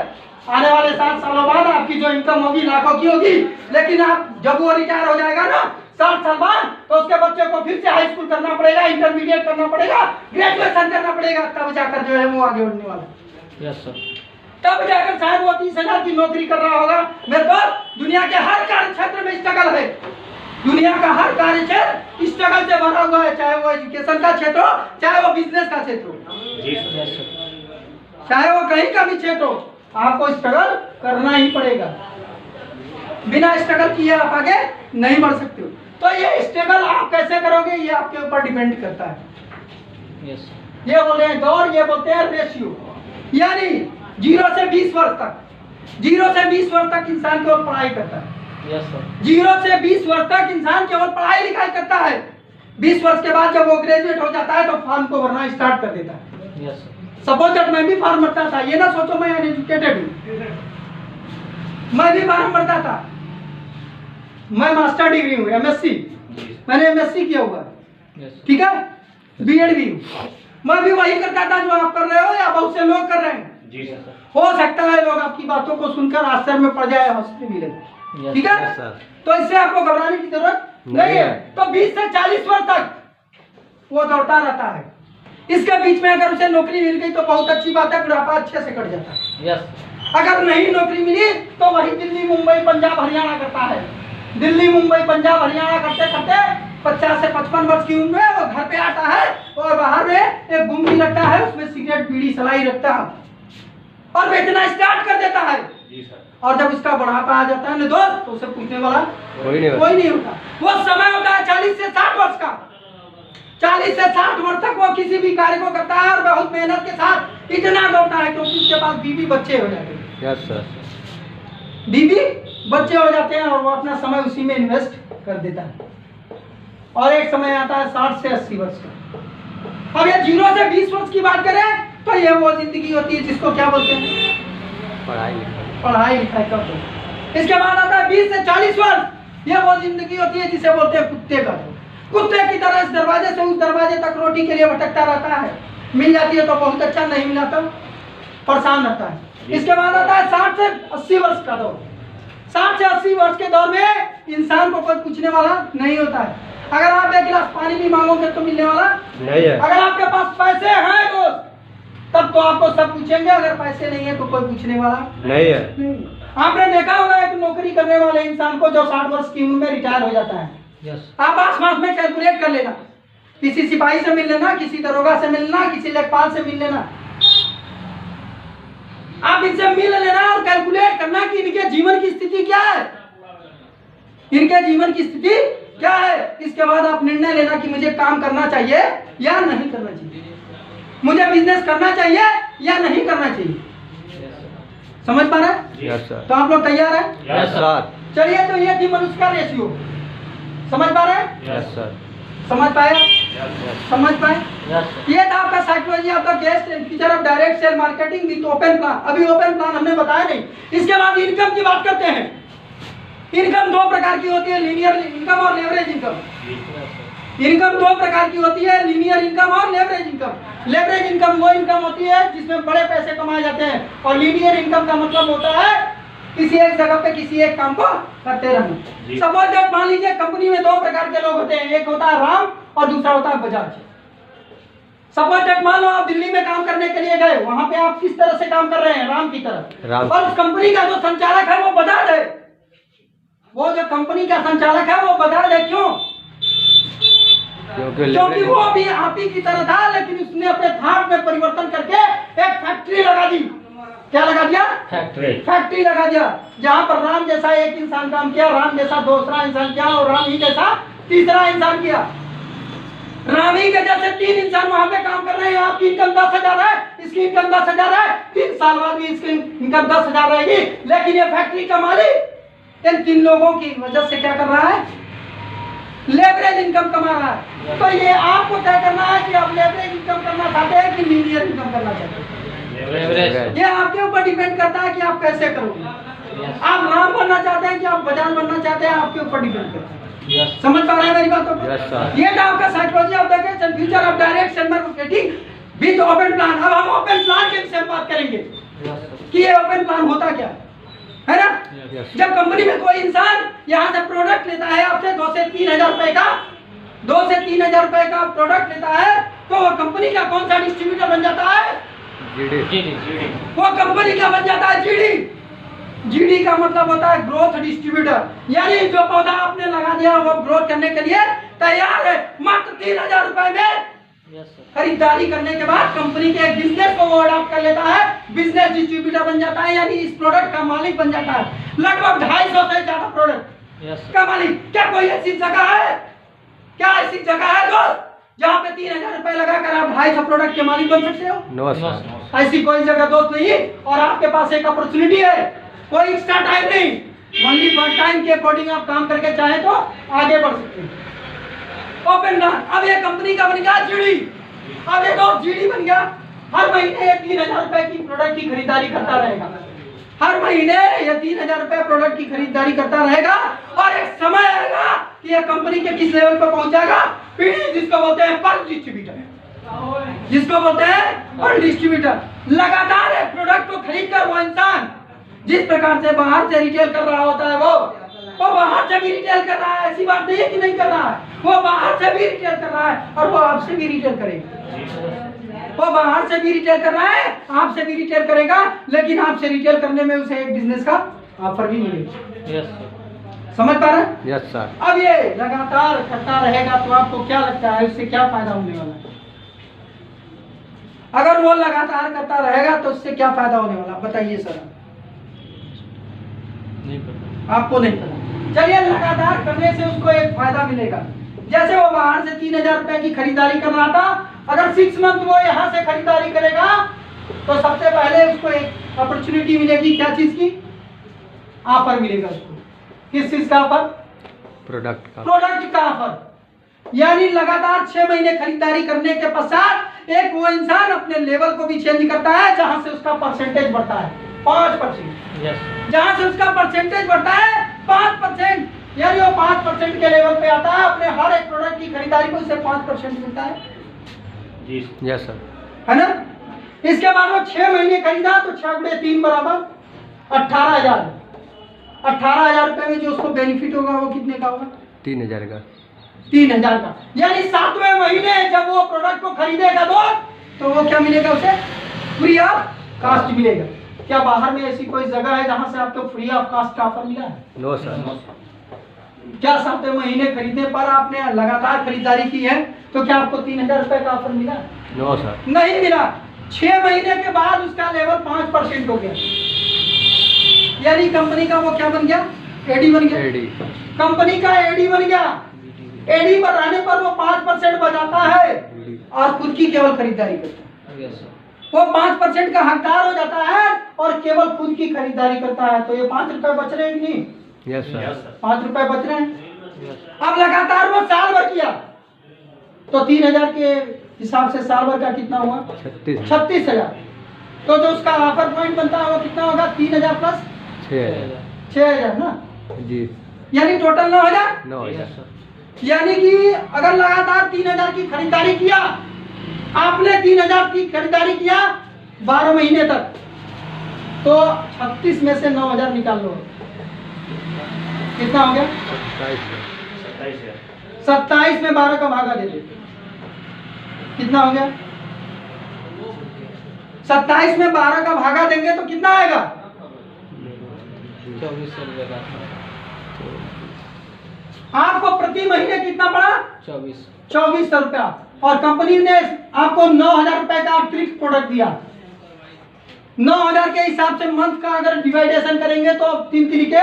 आने वाले 7 सालों बाद आपकी जो इनकम होगी लाखों की होगी, लेकिन आप जब वो रिटायर हो जाएगा ना 60 साल बाद, तो उसके बच्चे को फिर से हाई स्कूल करना पड़ेगा, इंटरमीडिएट करना पड़ेगा, ग्रेजुएशन करना पड़ेगा, तब जाकर जो है वो आगे बढ़ने वाला है। Yes sir. तब जाकर शायद वो 30,000 की नौकरी कर रहा होगा। मेरे दोस्त, दुनिया के हर कार्य क्षेत्र में स्ट्रगल है। दुनिया का हर कार्य क्षेत्र स्ट्रगल से भरा हुआ है, चाहे वो एजुकेशन का क्षेत्र हो, चाहे वो बिजनेस का क्षेत्र हो, चाहे वो कहीं का भी क्षेत्र हो, आपको स्ट्रगल करना ही पड़ेगा। बिना स्ट्रगल किए आप आगे नहीं बढ़ सकते हो। तो ये स्ट्रगल आप कैसे करोगे, ये आपके ऊपर डिपेंड करता है। यस। ये बोल रहे हैं दौड़, ये बोलते हैं रेशियो, यानी 0 से 20 वर्ष तक, 0 से 20 वर्ष तक इंसान केवल पढ़ाई करता है। Yes sir. 0 से 20 वर्ष तक इंसान केवल पढ़ाई लिखाई करता है। 20 वर्ष के बाद जब वो ग्रेजुएट हो जाता है तो फॉर्म को भरना स्टार्ट कर देता है। Yes sir. सपोज दैट मैं भी फॉर्म भरता था, ये ना सोचो मैं अनएजुकेटेड हूँ, मैं भी फॉर्म भरता था। मैं मास्टर डिग्री हूँ, MSc, मैंने MSc किया हुआ, ठीक है, BEd भी हूँ। मैं भी वही करता था जो आप कर रहे हो या बहुत से लोग कर रहे हैं। जी सर। हो सकता है लोग आपकी बातों को सुनकर आश्चर्य में पड़ जाए, हंसने मिले, ठीक है। तो इससे आपको घबराने की जरूरत नहीं है। तो 20 से 40 वर्ष तक वो दौड़ता रहता है। इसके बीच में अगर उसे नौकरी मिल गई तो बहुत अच्छी बात है, बुढ़ापा अच्छे से कट जाता है। यस। अगर नहीं नौकरी मिली तो वही दिल्ली मुंबई पंजाब हरियाणा करता है। दिल्ली मुंबई पंजाब हरियाणा करते करते 50 से 55 वर्ष की उम्र में वो घर पे आता है और बाहर में एक गुमटी रखता है, उसमें सिगरेट बीड़ी सलाई रखता है और बेचना स्टार्ट कर देता है। जी सर। और जब उसका बुढ़ापा आ जाता है ना दोस्त, तो उसे पूछने वाला कोई नहीं होता। वो समय होता है 40 से 60 वर्ष का। 40 से 60 वर्ष तक वो किसी भी कार्य को करता है और बहुत मेहनत के साथ इतना दौड़ता है क्योंकि उसके पास बीवी बच्चे हो जाते हैं। Yes sir. बीवी बच्चे हो जाते हैं और वो अपना समय उसी में इन्वेस्ट कर देता है। और एक समय आता है 60 से 80 वर्ष का। अब ये 0 से 20 वर्ष की बात करें तो ये वो जिंदगी होती है जिसको क्या बोलते हैं, पढ़ाई लिखाई कर दो। इसके बाद आता है 20 से 40 वर्ष, ये वो जिंदगी होती है जिसे बोलते हैं कुत्ते का। कुत्ते की तरह इस दरवाजे से उस दरवाजे तक रोटी के लिए भटकता रहता है, मिल जाती है तो बहुत अच्छा, नहीं मिला तो परेशान रहता है। इसके बाद आता है 60 से 80 वर्ष का दौर। 60 से 80 वर्ष के दौर में इंसान को कोई पूछने वाला नहीं होता है। अगर आप एक गिलास पानी भी मांगोगे तो मिलने वाला नहीं है। अगर आपके पास पैसे हैं दोस्त तब तो आपको सब पूछेंगे, अगर पैसे नहीं है तो कोई पूछने वाला नहीं है। आपने देखा होगा एक नौकरी करने वाले इंसान को जो 60 वर्ष की उम्र में रिटायर हो जाता है। यस। आप आसपास में कैलकुलेट कर लेना, किसी सिपाही से मिल लेना, किसी दरोगा से मिलना, किसी लेखपाल से मिल लेना, आप इनसे मिल लेना और कैलकुलेट करना कि इनके जीवन की स्थिति क्या है, इनके जीवन की स्थिति क्या है। इसके बाद आप निर्णय लेना कि मुझे काम करना चाहिए या नहीं करना चाहिए, मुझे बिजनेस करना चाहिए या नहीं करना चाहिए। समझ पा रहे हैं? Yes sir. तो आप लोग तैयार हैं? Yes sir. चलिए, तो ये थी मनुष्य का रेशियो। समझ पा रहे हैं? Yes sir. समझ पाए? समझ पाए? यस। ये था आपका साइकोलॉजी, आपका guest feature of direct sale marketing with open plan. अभी ओपन प्लान हमने बताया नहीं। इसके बाद इनकम की बात करते हैं। इनकम दो प्रकार की होती है, लीनियर इनकम और लेवरेज इनकम। इनकम दो प्रकार की होती है, लीनियर इनकम और लेवरेज इनकम। लेवरेज इनकम वो इनकम होती है जिसमें बड़े पैसे कमाए जाते हैं, और लीनियर इनकम का मतलब होता है किसी एक जगह पे किसी एक काम को करते रहना। सपोज दैट, मान लीजिए कंपनी में दो प्रकार के लोग होते हैं, एक होता है राम और दूसरा होता है बजाज। सपोज दैट, मान लो आप दिल्ली में काम करने के लिए गए, वहां पे आप किस तरह से काम कर रहे हैं, राम की तरह। और उस कंपनी का जो संचालक है वो बजाज है। वो जो कंपनी का संचालक है वो बजाज है। क्यों? क्योंकि वो भी आप ही की तरह था, लेकिन उसने अपने थाट में परिवर्तन करके एक फैक्ट्री लगा दी। क्या लगा दिया? फैक्ट्री लगा दिया, जहाँ पर राम जैसा एक इंसान काम किया, राम जैसा दूसरा इंसान किया, और राम ही जैसा तीसरा इंसान किया। राम ही के जैसे 3 इंसान वहां पे काम कर रहे हैं। आपकी इनकम 10,000 है, इसकी इनकम 10,000 है, 3 साल बाद भी इसकी इनकम 10,000 रहेगी। लेकिन ये फैक्ट्री का मालिक इन 3 लोगों की वजह से क्या कर रहा है? लेवरेज इनकम कमा रहा है। तो ये आपको तय करना है कि आप लेवरेज इनकम करना चाहते हैं कि लीनियर इनकम करना चाहते हैं। ये आपके ऊपर डिपेंड करता है कि आप कैसे करोगे। आप राम बनना चाहते हैं कि आप बजाज बनना चाहते हैं, आपके ऊपर डिपेंड करता है। समझ पा रहे हैं मेरी बात को? Yes sir. ये था आपका psychology of the case and future of direct marketing with open plan. अब हम ओपन प्लान के विषय में बात करेंगे कि ये ओपन प्लान होता क्या है ना। जब कंपनी में कोई इंसान यहाँ से प्रोडक्ट लेता है आपसे 2 से 3 हजार रुपए का, 2 से 3 हजार रुपए का प्रोडक्ट लेता है, तो वो कंपनी का कौन सा डिस्ट्रीब्यूटर बन जाता है? जीडी। वो कंपनी का बन जाता है जीडी। जीडी का मतलब होता है ग्रोथ डिस्ट्रीब्यूटर, यानी जो पौधा आपने लगा दिया वो ग्रोथ करने के लिए तैयार है। मात्र 3 हजार रुपए में खरीदारी करने के बाद कंपनी के एक बिजनेस को वो अडॉप्ट कर लेता है, बिजनेस डिस्ट्रीब्यूटर बन जाता है, यानी इस प्रोडक्ट का मालिक बन जाता है। लगभग 250 से ज्यादा प्रोडक्ट का मालिक। क्या कोई ऐसी जगह है, क्या ऐसी जगह है दोस्त जहाँ पे 3 हजार रुपए लगाकर आप 250 प्रोडक्ट के मालिक बन सकते हो? No sir. ऐसी कोई जगह दोस्त नहीं। और आपके पास एक अपॉर्चुनिटी है, कोई एक्स्ट्रा टाइम नहीं, ओनली फॉर टाइम के अकॉर्डिंग आप काम करके चाहे तो आगे बढ़ सकते हैं। ओपन प्लान अब ये कंपनी का बन गया जीडी। अब ये दोस्त जीडी बन गया, हर महीने ये 3 हजार रुपए की प्रोडक्ट की खरीदारी करता रहेगा। हर महीने ये 3 हजार रुपए प्रोडक्ट की खरीदारी करता रहेगा और एक समय आएगा कि ये कंपनी के किस लेवल पर पहुंच जाएगा? पीडी, जिसको बोलते हैं पर डिस्ट्रीब्यूटर, जिसको बोलते हैं पर डिस्ट्रीब्यूटर। लगातार एक प्रोडक्ट को खरीद कर वो इंसान जिस प्रकार से बाहर से रिटेल कर रहा होता है वो बाहर से भी रिटेल कर रहा है। ऐसी बात नहीं है कि नहीं कर रहा है, वो बाहर से भी रिटेल कर रहा है और वो आपसे भी रिटेल करेगा। वो बाहर से भी रिटेल कर रहा है, आपसे भी रिटेल करेगा, लेकिन आपसे रिटेल करने में उसे एक बिजनेस का ऑफर भी मिलेगा। समझ पा रहे हैं? Yes sir. अब ये लगातार करता रहेगा तो आपको क्या लगता है उससे क्या फायदा होने वाला है? अगर वो लगातार करता रहेगा तो उससे क्या फायदा होने वाला बताइए सर। नहीं पता। आपको नहीं पता। चलिए, लगातार करने से उसको एक फायदा मिलेगा। जैसे वो बाहर से 3 हजार रुपए की खरीदारी कर रहा था, अगर 6 मंथ वो यहाँ से खरीदारी करेगा तो सबसे पहले उसको एक अपॉर्चुनिटी मिलेगी। क्या चीज की? ऑफर मिलेगा उसको। किस चीज का ऑफर? प्रोडक्ट का ऑफर। यानी लगातार 6 महीने खरीदारी करने के पश्चात एक वो इंसान अपने लेवल को भी चेंज करता है, जहां से उसका परसेंटेज बढ़ता है 5%। जहां से उसका परसेंटेज बढ़ता है 5%, यानी वो 5% के लेवल पे आता है। अपने हर एक प्रोडक्ट की खरीदारी को उसे 5% मिलता है। जी यस सर। है ना? इसके बाद वो 6 महीने खरीदा तो 6 गुणे 3 बराबर 18,000। 18,000 रुपए में जो उसको बेनिफिट होगा वो कितने का होगा? 3,000 का। 3,000 का। यानी 7वें महीने जब वो प्रोडक्ट को खरीदेगा तो वो क्या मिलेगा उसे? फ्री ऑफ कास्ट मिलेगा। क्या बाहर में ऐसी कोई जगह है जहां से आपको फ्री ऑफ कास्ट का ऑफर मिला है? No sir. क्या 7वें महीने खरीदने पर आपने लगातार खरीदारी की है तो क्या आपको 3,000 रुपए का ऑफर मिला? No sir. नहीं मिला। 6 महीने के बाद उसका लेवल 5% हो गया, यानी कंपनी का वो क्या बन गया? एडी बन गया। एडी। कंपनी का एडी बन गया। एडी बढ़ाने पर वो 5% बचाता है और खुद की केवल खरीदारी करता है। वो 5% का हकदार हो जाता है और केवल खुद की खरीदारी करता है। तो ये 5 रुपए बच रहे हैं कि नहीं? Yes sir. 5 रुपए बच रहे हैं। अब लगातार वो साल भर किया तो 3,000 के हिसाब से साल भर का कितना हुआ? 36,000। तो जो उसका ऑफर पॉइंट बनता है वो कितना होगा? 3,000 प्लस 6,000 ना जी। यानी टोटल 9,000। 9,000। यानी कि अगर लगातार 3,000 की खरीदारी किया, आपने 3,000 की खरीदारी किया 12 महीने तक, तो 36 में से 9,000 निकाल लो, कितना हो गया? 27 में 12 का भागा दे दो, कितना हो गया? 27 में 12 का भागा देंगे तो कितना आएगा? 2400 रुपये का। आपको प्रति महीने कितना पड़ा? 2400 रुपया। और कंपनी ने आपको 9,000 रुपए का अतिरिक्त प्रोडक्ट दिया। 9,000 के हिसाब से मंथ का अगर डिवाइडेशन करेंगे तो 3 तरीके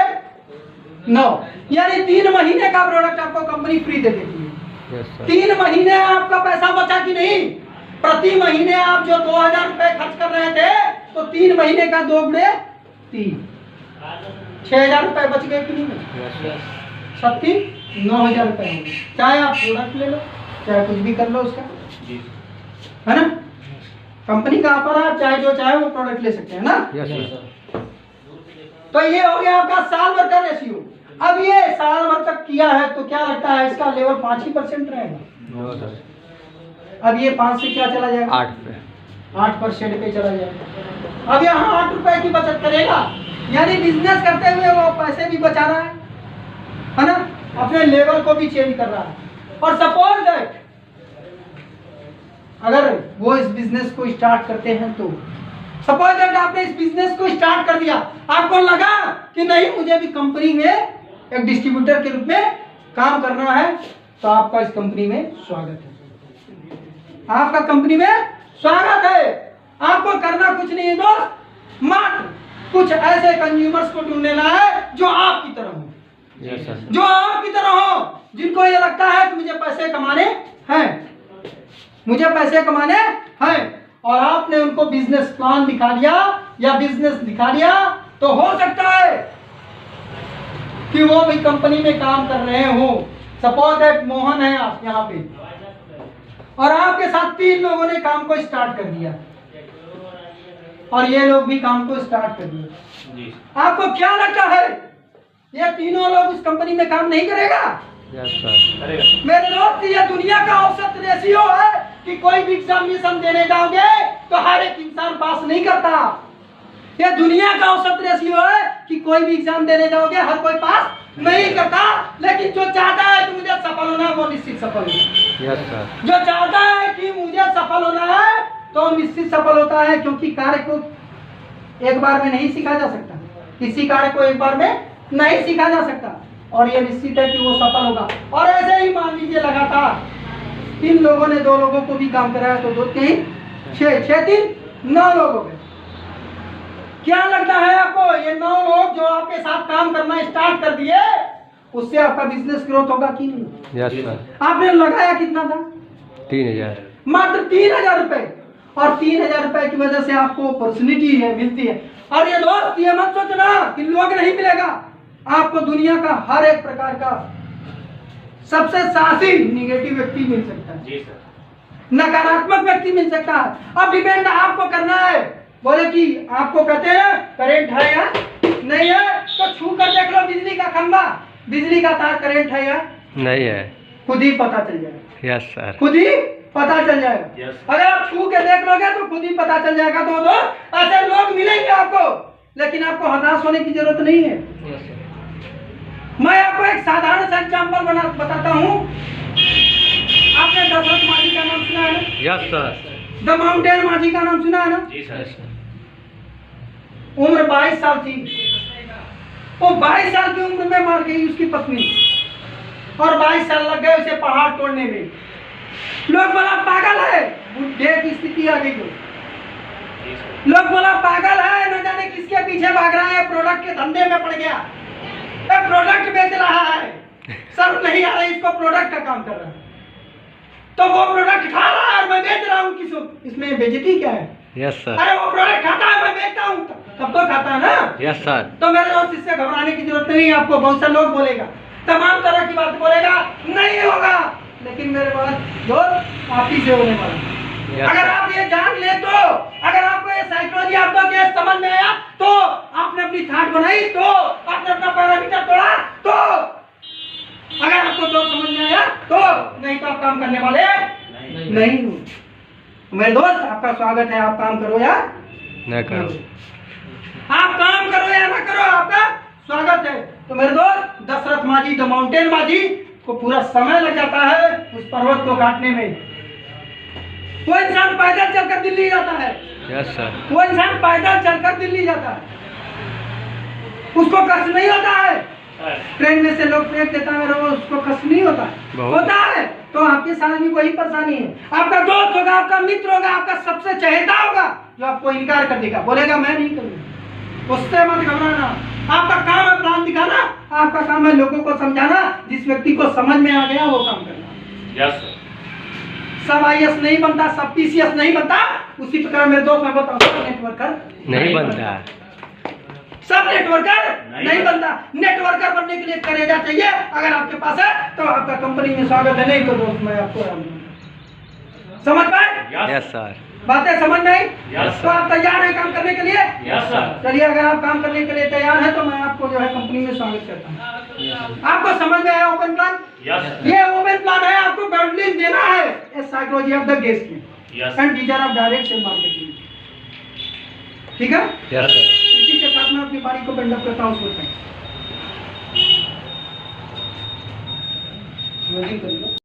9, यानी 3 महीने का प्रोडक्ट आपको कंपनी फ्री दे देती है। 3 महीने आपका पैसा बचा कि नहीं? प्रति महीने आप जो 2,000 रुपए खर्च कर रहे थे तो 3 महीने का 2 गुणे 3, 6,000 रुपए बच गए कि नहीं? 9,000 रुपए होंगे। चाहे आप प्रोडक्ट ले लो, चाहे कुछ भी कर लो उसका, है ना? कंपनी का ऑफर है, चाहे जो चाहे वो प्रोडक्ट ले सकते हैं ना। यस। तो ये हो गया आपका साल भर का रेशियो। अब ये साल भर तक किया है तो क्या लगता है इसका लेवल 5% रहेगा? नो सर, अब ये 5 से क्या चला जाएगा? 8 पे। 8% पे चला जाएगा। अब यहाँ 8 रुपए की बचत करेगा, यानी बिजनेस करते हुए वो पैसे भी बचा रहा है ना, अपने लेवल को भी चेंज कर रहा है। और सपोज दैट अगर वो इस बिजनेस को स्टार्ट करते हैं तो सपोज दैट आपने इस बिजनेस को स्टार्ट कर दिया, आपको लगा कि नहीं मुझे भी कंपनी में एक डिस्ट्रीब्यूटर के रूप में काम करना है, तो आपका इस कंपनी में स्वागत है। आपका कंपनी में स्वागत है। आपको करना कुछ नहीं है दोस्त, मात्र कुछ ऐसे कंज्यूमर्स को ढूंढ लेना है जो आपकी तरह हो, यस सर, जो आपकी तरह हो, जिनको ये लगता है कि मुझे पैसे कमाने हैं, मुझे पैसे कमाने हैं, और आपने उनको बिजनेस प्लान दिखा दिया या बिजनेस दिखा दिया, तो हो सकता है कि वो भी कंपनी में काम कर रहे हो। सपोज दैट मोहन है आप यहाँ पे, और आपके साथ 3 लोगों ने काम को स्टार्ट कर दिया, और ये लोग भी काम को स्टार्ट कर दिया। आपको क्या लगता है ये तीनों लोग उस कंपनी में काम नहीं करेगा? यस सर, मेरे दोस्त, ये दुनिया का औसत रेशियो है कि कोई भी एग्जामिनेशन देने जाओगे तो हर एक इंसान पास नहीं करता। ये दुनिया का औसत रेशियो है कि कोई भी एग्जाम देने जाओगे हर कोई पास नहीं करता, लेकिन जो चाहता है कि मुझे सफल होना है वो निश्चित सफल होगा। यस सर, जो चाहता है कि मुझे सफल होना है तो निश्चित सफल होता है, क्योंकि कार्य को एक बार में नहीं सीखा जा सकता, किसी कार्य को एक बार में नहीं सीखा जा सकता, और ये निश्चित है कि वो सफल होगा। और ऐसे ही मान लीजिए लगातार 3 लोगों ने 2 लोगों को भी काम कराया तो 2 3 6 3 9 लोग हो गए। क्या लगता है आपको ये 9 लोग जो आपके साथ काम करना स्टार्ट कर दिए, उससे आपका बिजनेस ग्रोथ होगा कि नहीं? यस सर, आपने लगाया कितना था? 3000। मात्र 3000 रुपए, और 3000 रुपए की वजह से आपको अपॉर्चुनिटी है मिलती है। और ये दोस्त ये मत सोचना कि लोग नहीं मिलेगा, आपको दुनिया का हर एक प्रकार का सबसे साहसी निगेटिव व्यक्ति मिल सकता है, जी सर, नकारात्मक व्यक्ति मिल सकता है। अब डिपेंड आपको करना है। बोले कि आपको कहते हैं करंट है या नहीं है, तो छू कर देख लो बिजली का खंभा, बिजली का तार, करंट है या नहीं है। खुद ही पता चल जाएगा, यस सर, खुद ही पता चल जाएगा। Yes. अगर आप छू के देख लोगे तो खुद ही पता चल जाएगा। तो दोस्त ऐसे लोग मिलेंगे आपको, लेकिन आपको हताश होने की जरूरत नहीं है। मैं आपको एक साधारण सा एग्जाम्पल बताता हूँ। आपने दशरथ माझी का नाम सुना है ना? यस सर, द माउंटेन माझी का नाम सुना है ना? जी सर, उम्र 22 साल थी, वो 22 साल की उम्र में मर गई उसकी पत्नी, और 22 साल लग गए उसे पहाड़ तोड़ने में। लोग बोला पागल है, बुढ़े की स्थिति आ गई। लोग बोला पागल है, न जाने किसके पीछे भाग रहा है, प्रोडक्ट के धंधे में पड़ गया, प्रोडक्ट बेच रहा है, सर नहीं आ रहा, इसको प्रोडक्ट का काम कर रहा है, तो वो प्रोडक्ट खा रहा है और मैं बेच रहा हूँ, किसको, इसमें बेइज्जती क्या है? यस सर, अरे वो प्रोडक्ट खाता है, मैं बेचता हूँ, तब तो खाता है ना। यस सर, तो मेरे दोस्त इससे घबराने की जरूरत नहीं है। आपको बहुत से लोग बोलेगा, तमाम तरह की बात बोलेगा, नहीं होगा, लेकिन मेरे पास दोस्त आप ही से होने वाला। Yes, अगर sir. आप ये जान ले तो, अगर आपको ये साइकोलॉजी आपका केस समझ में आया तो, आपने अपनी थाट बनाई तो, आपने अपना पैरामीटर तोड़ा तो, अगर आपको तो समझ में आया तो, नहीं तो आप काम करने वाले नहीं हो। मेरे दोस्त आपका स्वागत है, आप काम करो या न करो। आप काम करो या ना करो, आपका स्वागत है। तो मेरे दोस्त दशरथ माझी द माउंटेन माझी को पूरा समय लग जाता है उस पर्वत को काटने में। वो इंसान पैदल चलकर दिल्ली जाता है, यस सर, वो इंसान पैदल चलकर दिल्ली जाता है, उसको कष्ट नहीं होता है। ट्रेन में से लोग फेंक देता है, वो उसको कष्ट नहीं होता है, होता है। तो आपके साथ भी वही परेशानी है। आपका दोस्त होगा, आपका मित्र होगा, आपका सबसे चहेता होगा जो आपको इनकार कर देगा, बोलेगा मैं नहीं करूँगा, उससे मत घबराना। आपका काम है प्लान दिखाना, आपका काम है लोगों को समझाना, जिस व्यक्ति को समझ में आ गया वो काम करना। यस सर, सब IAS नहीं बनता, सब PCS नहीं बनता। उसी प्रकार मेरे दोस्त मैं बताऊँ, सब नेटवर्कर नहीं बनता, सब नेटवर्कर नहीं बनता। नेटवर्कर बनने के लिए करेगा चाहिए, अगर आपके पास है तो आपका कंपनी में स्वागत है, नहीं तो दोस्त मैं आपको समझ पाए। Yes sir. बातें समझ में आई? Yes, तो आप तैयार हैं काम करने के लिए? Yes sir. चलिए, अगर आप काम करने के लिए तैयार हैं तो मैं आपको जो है कंपनी में स्वागत करता हूँ। आपको समझ में आया ओपन प्लान? यस ये ओपन प्लान है, आपको गाइडलाइन देना है इस साइकोलॉजी ऑफ द गेस्ट में yes and teacher of direct sale marketing. ठीक है, यस सर। इसी के साथ मैं अपनी बारी को पेंड अप करता हूँ। उसको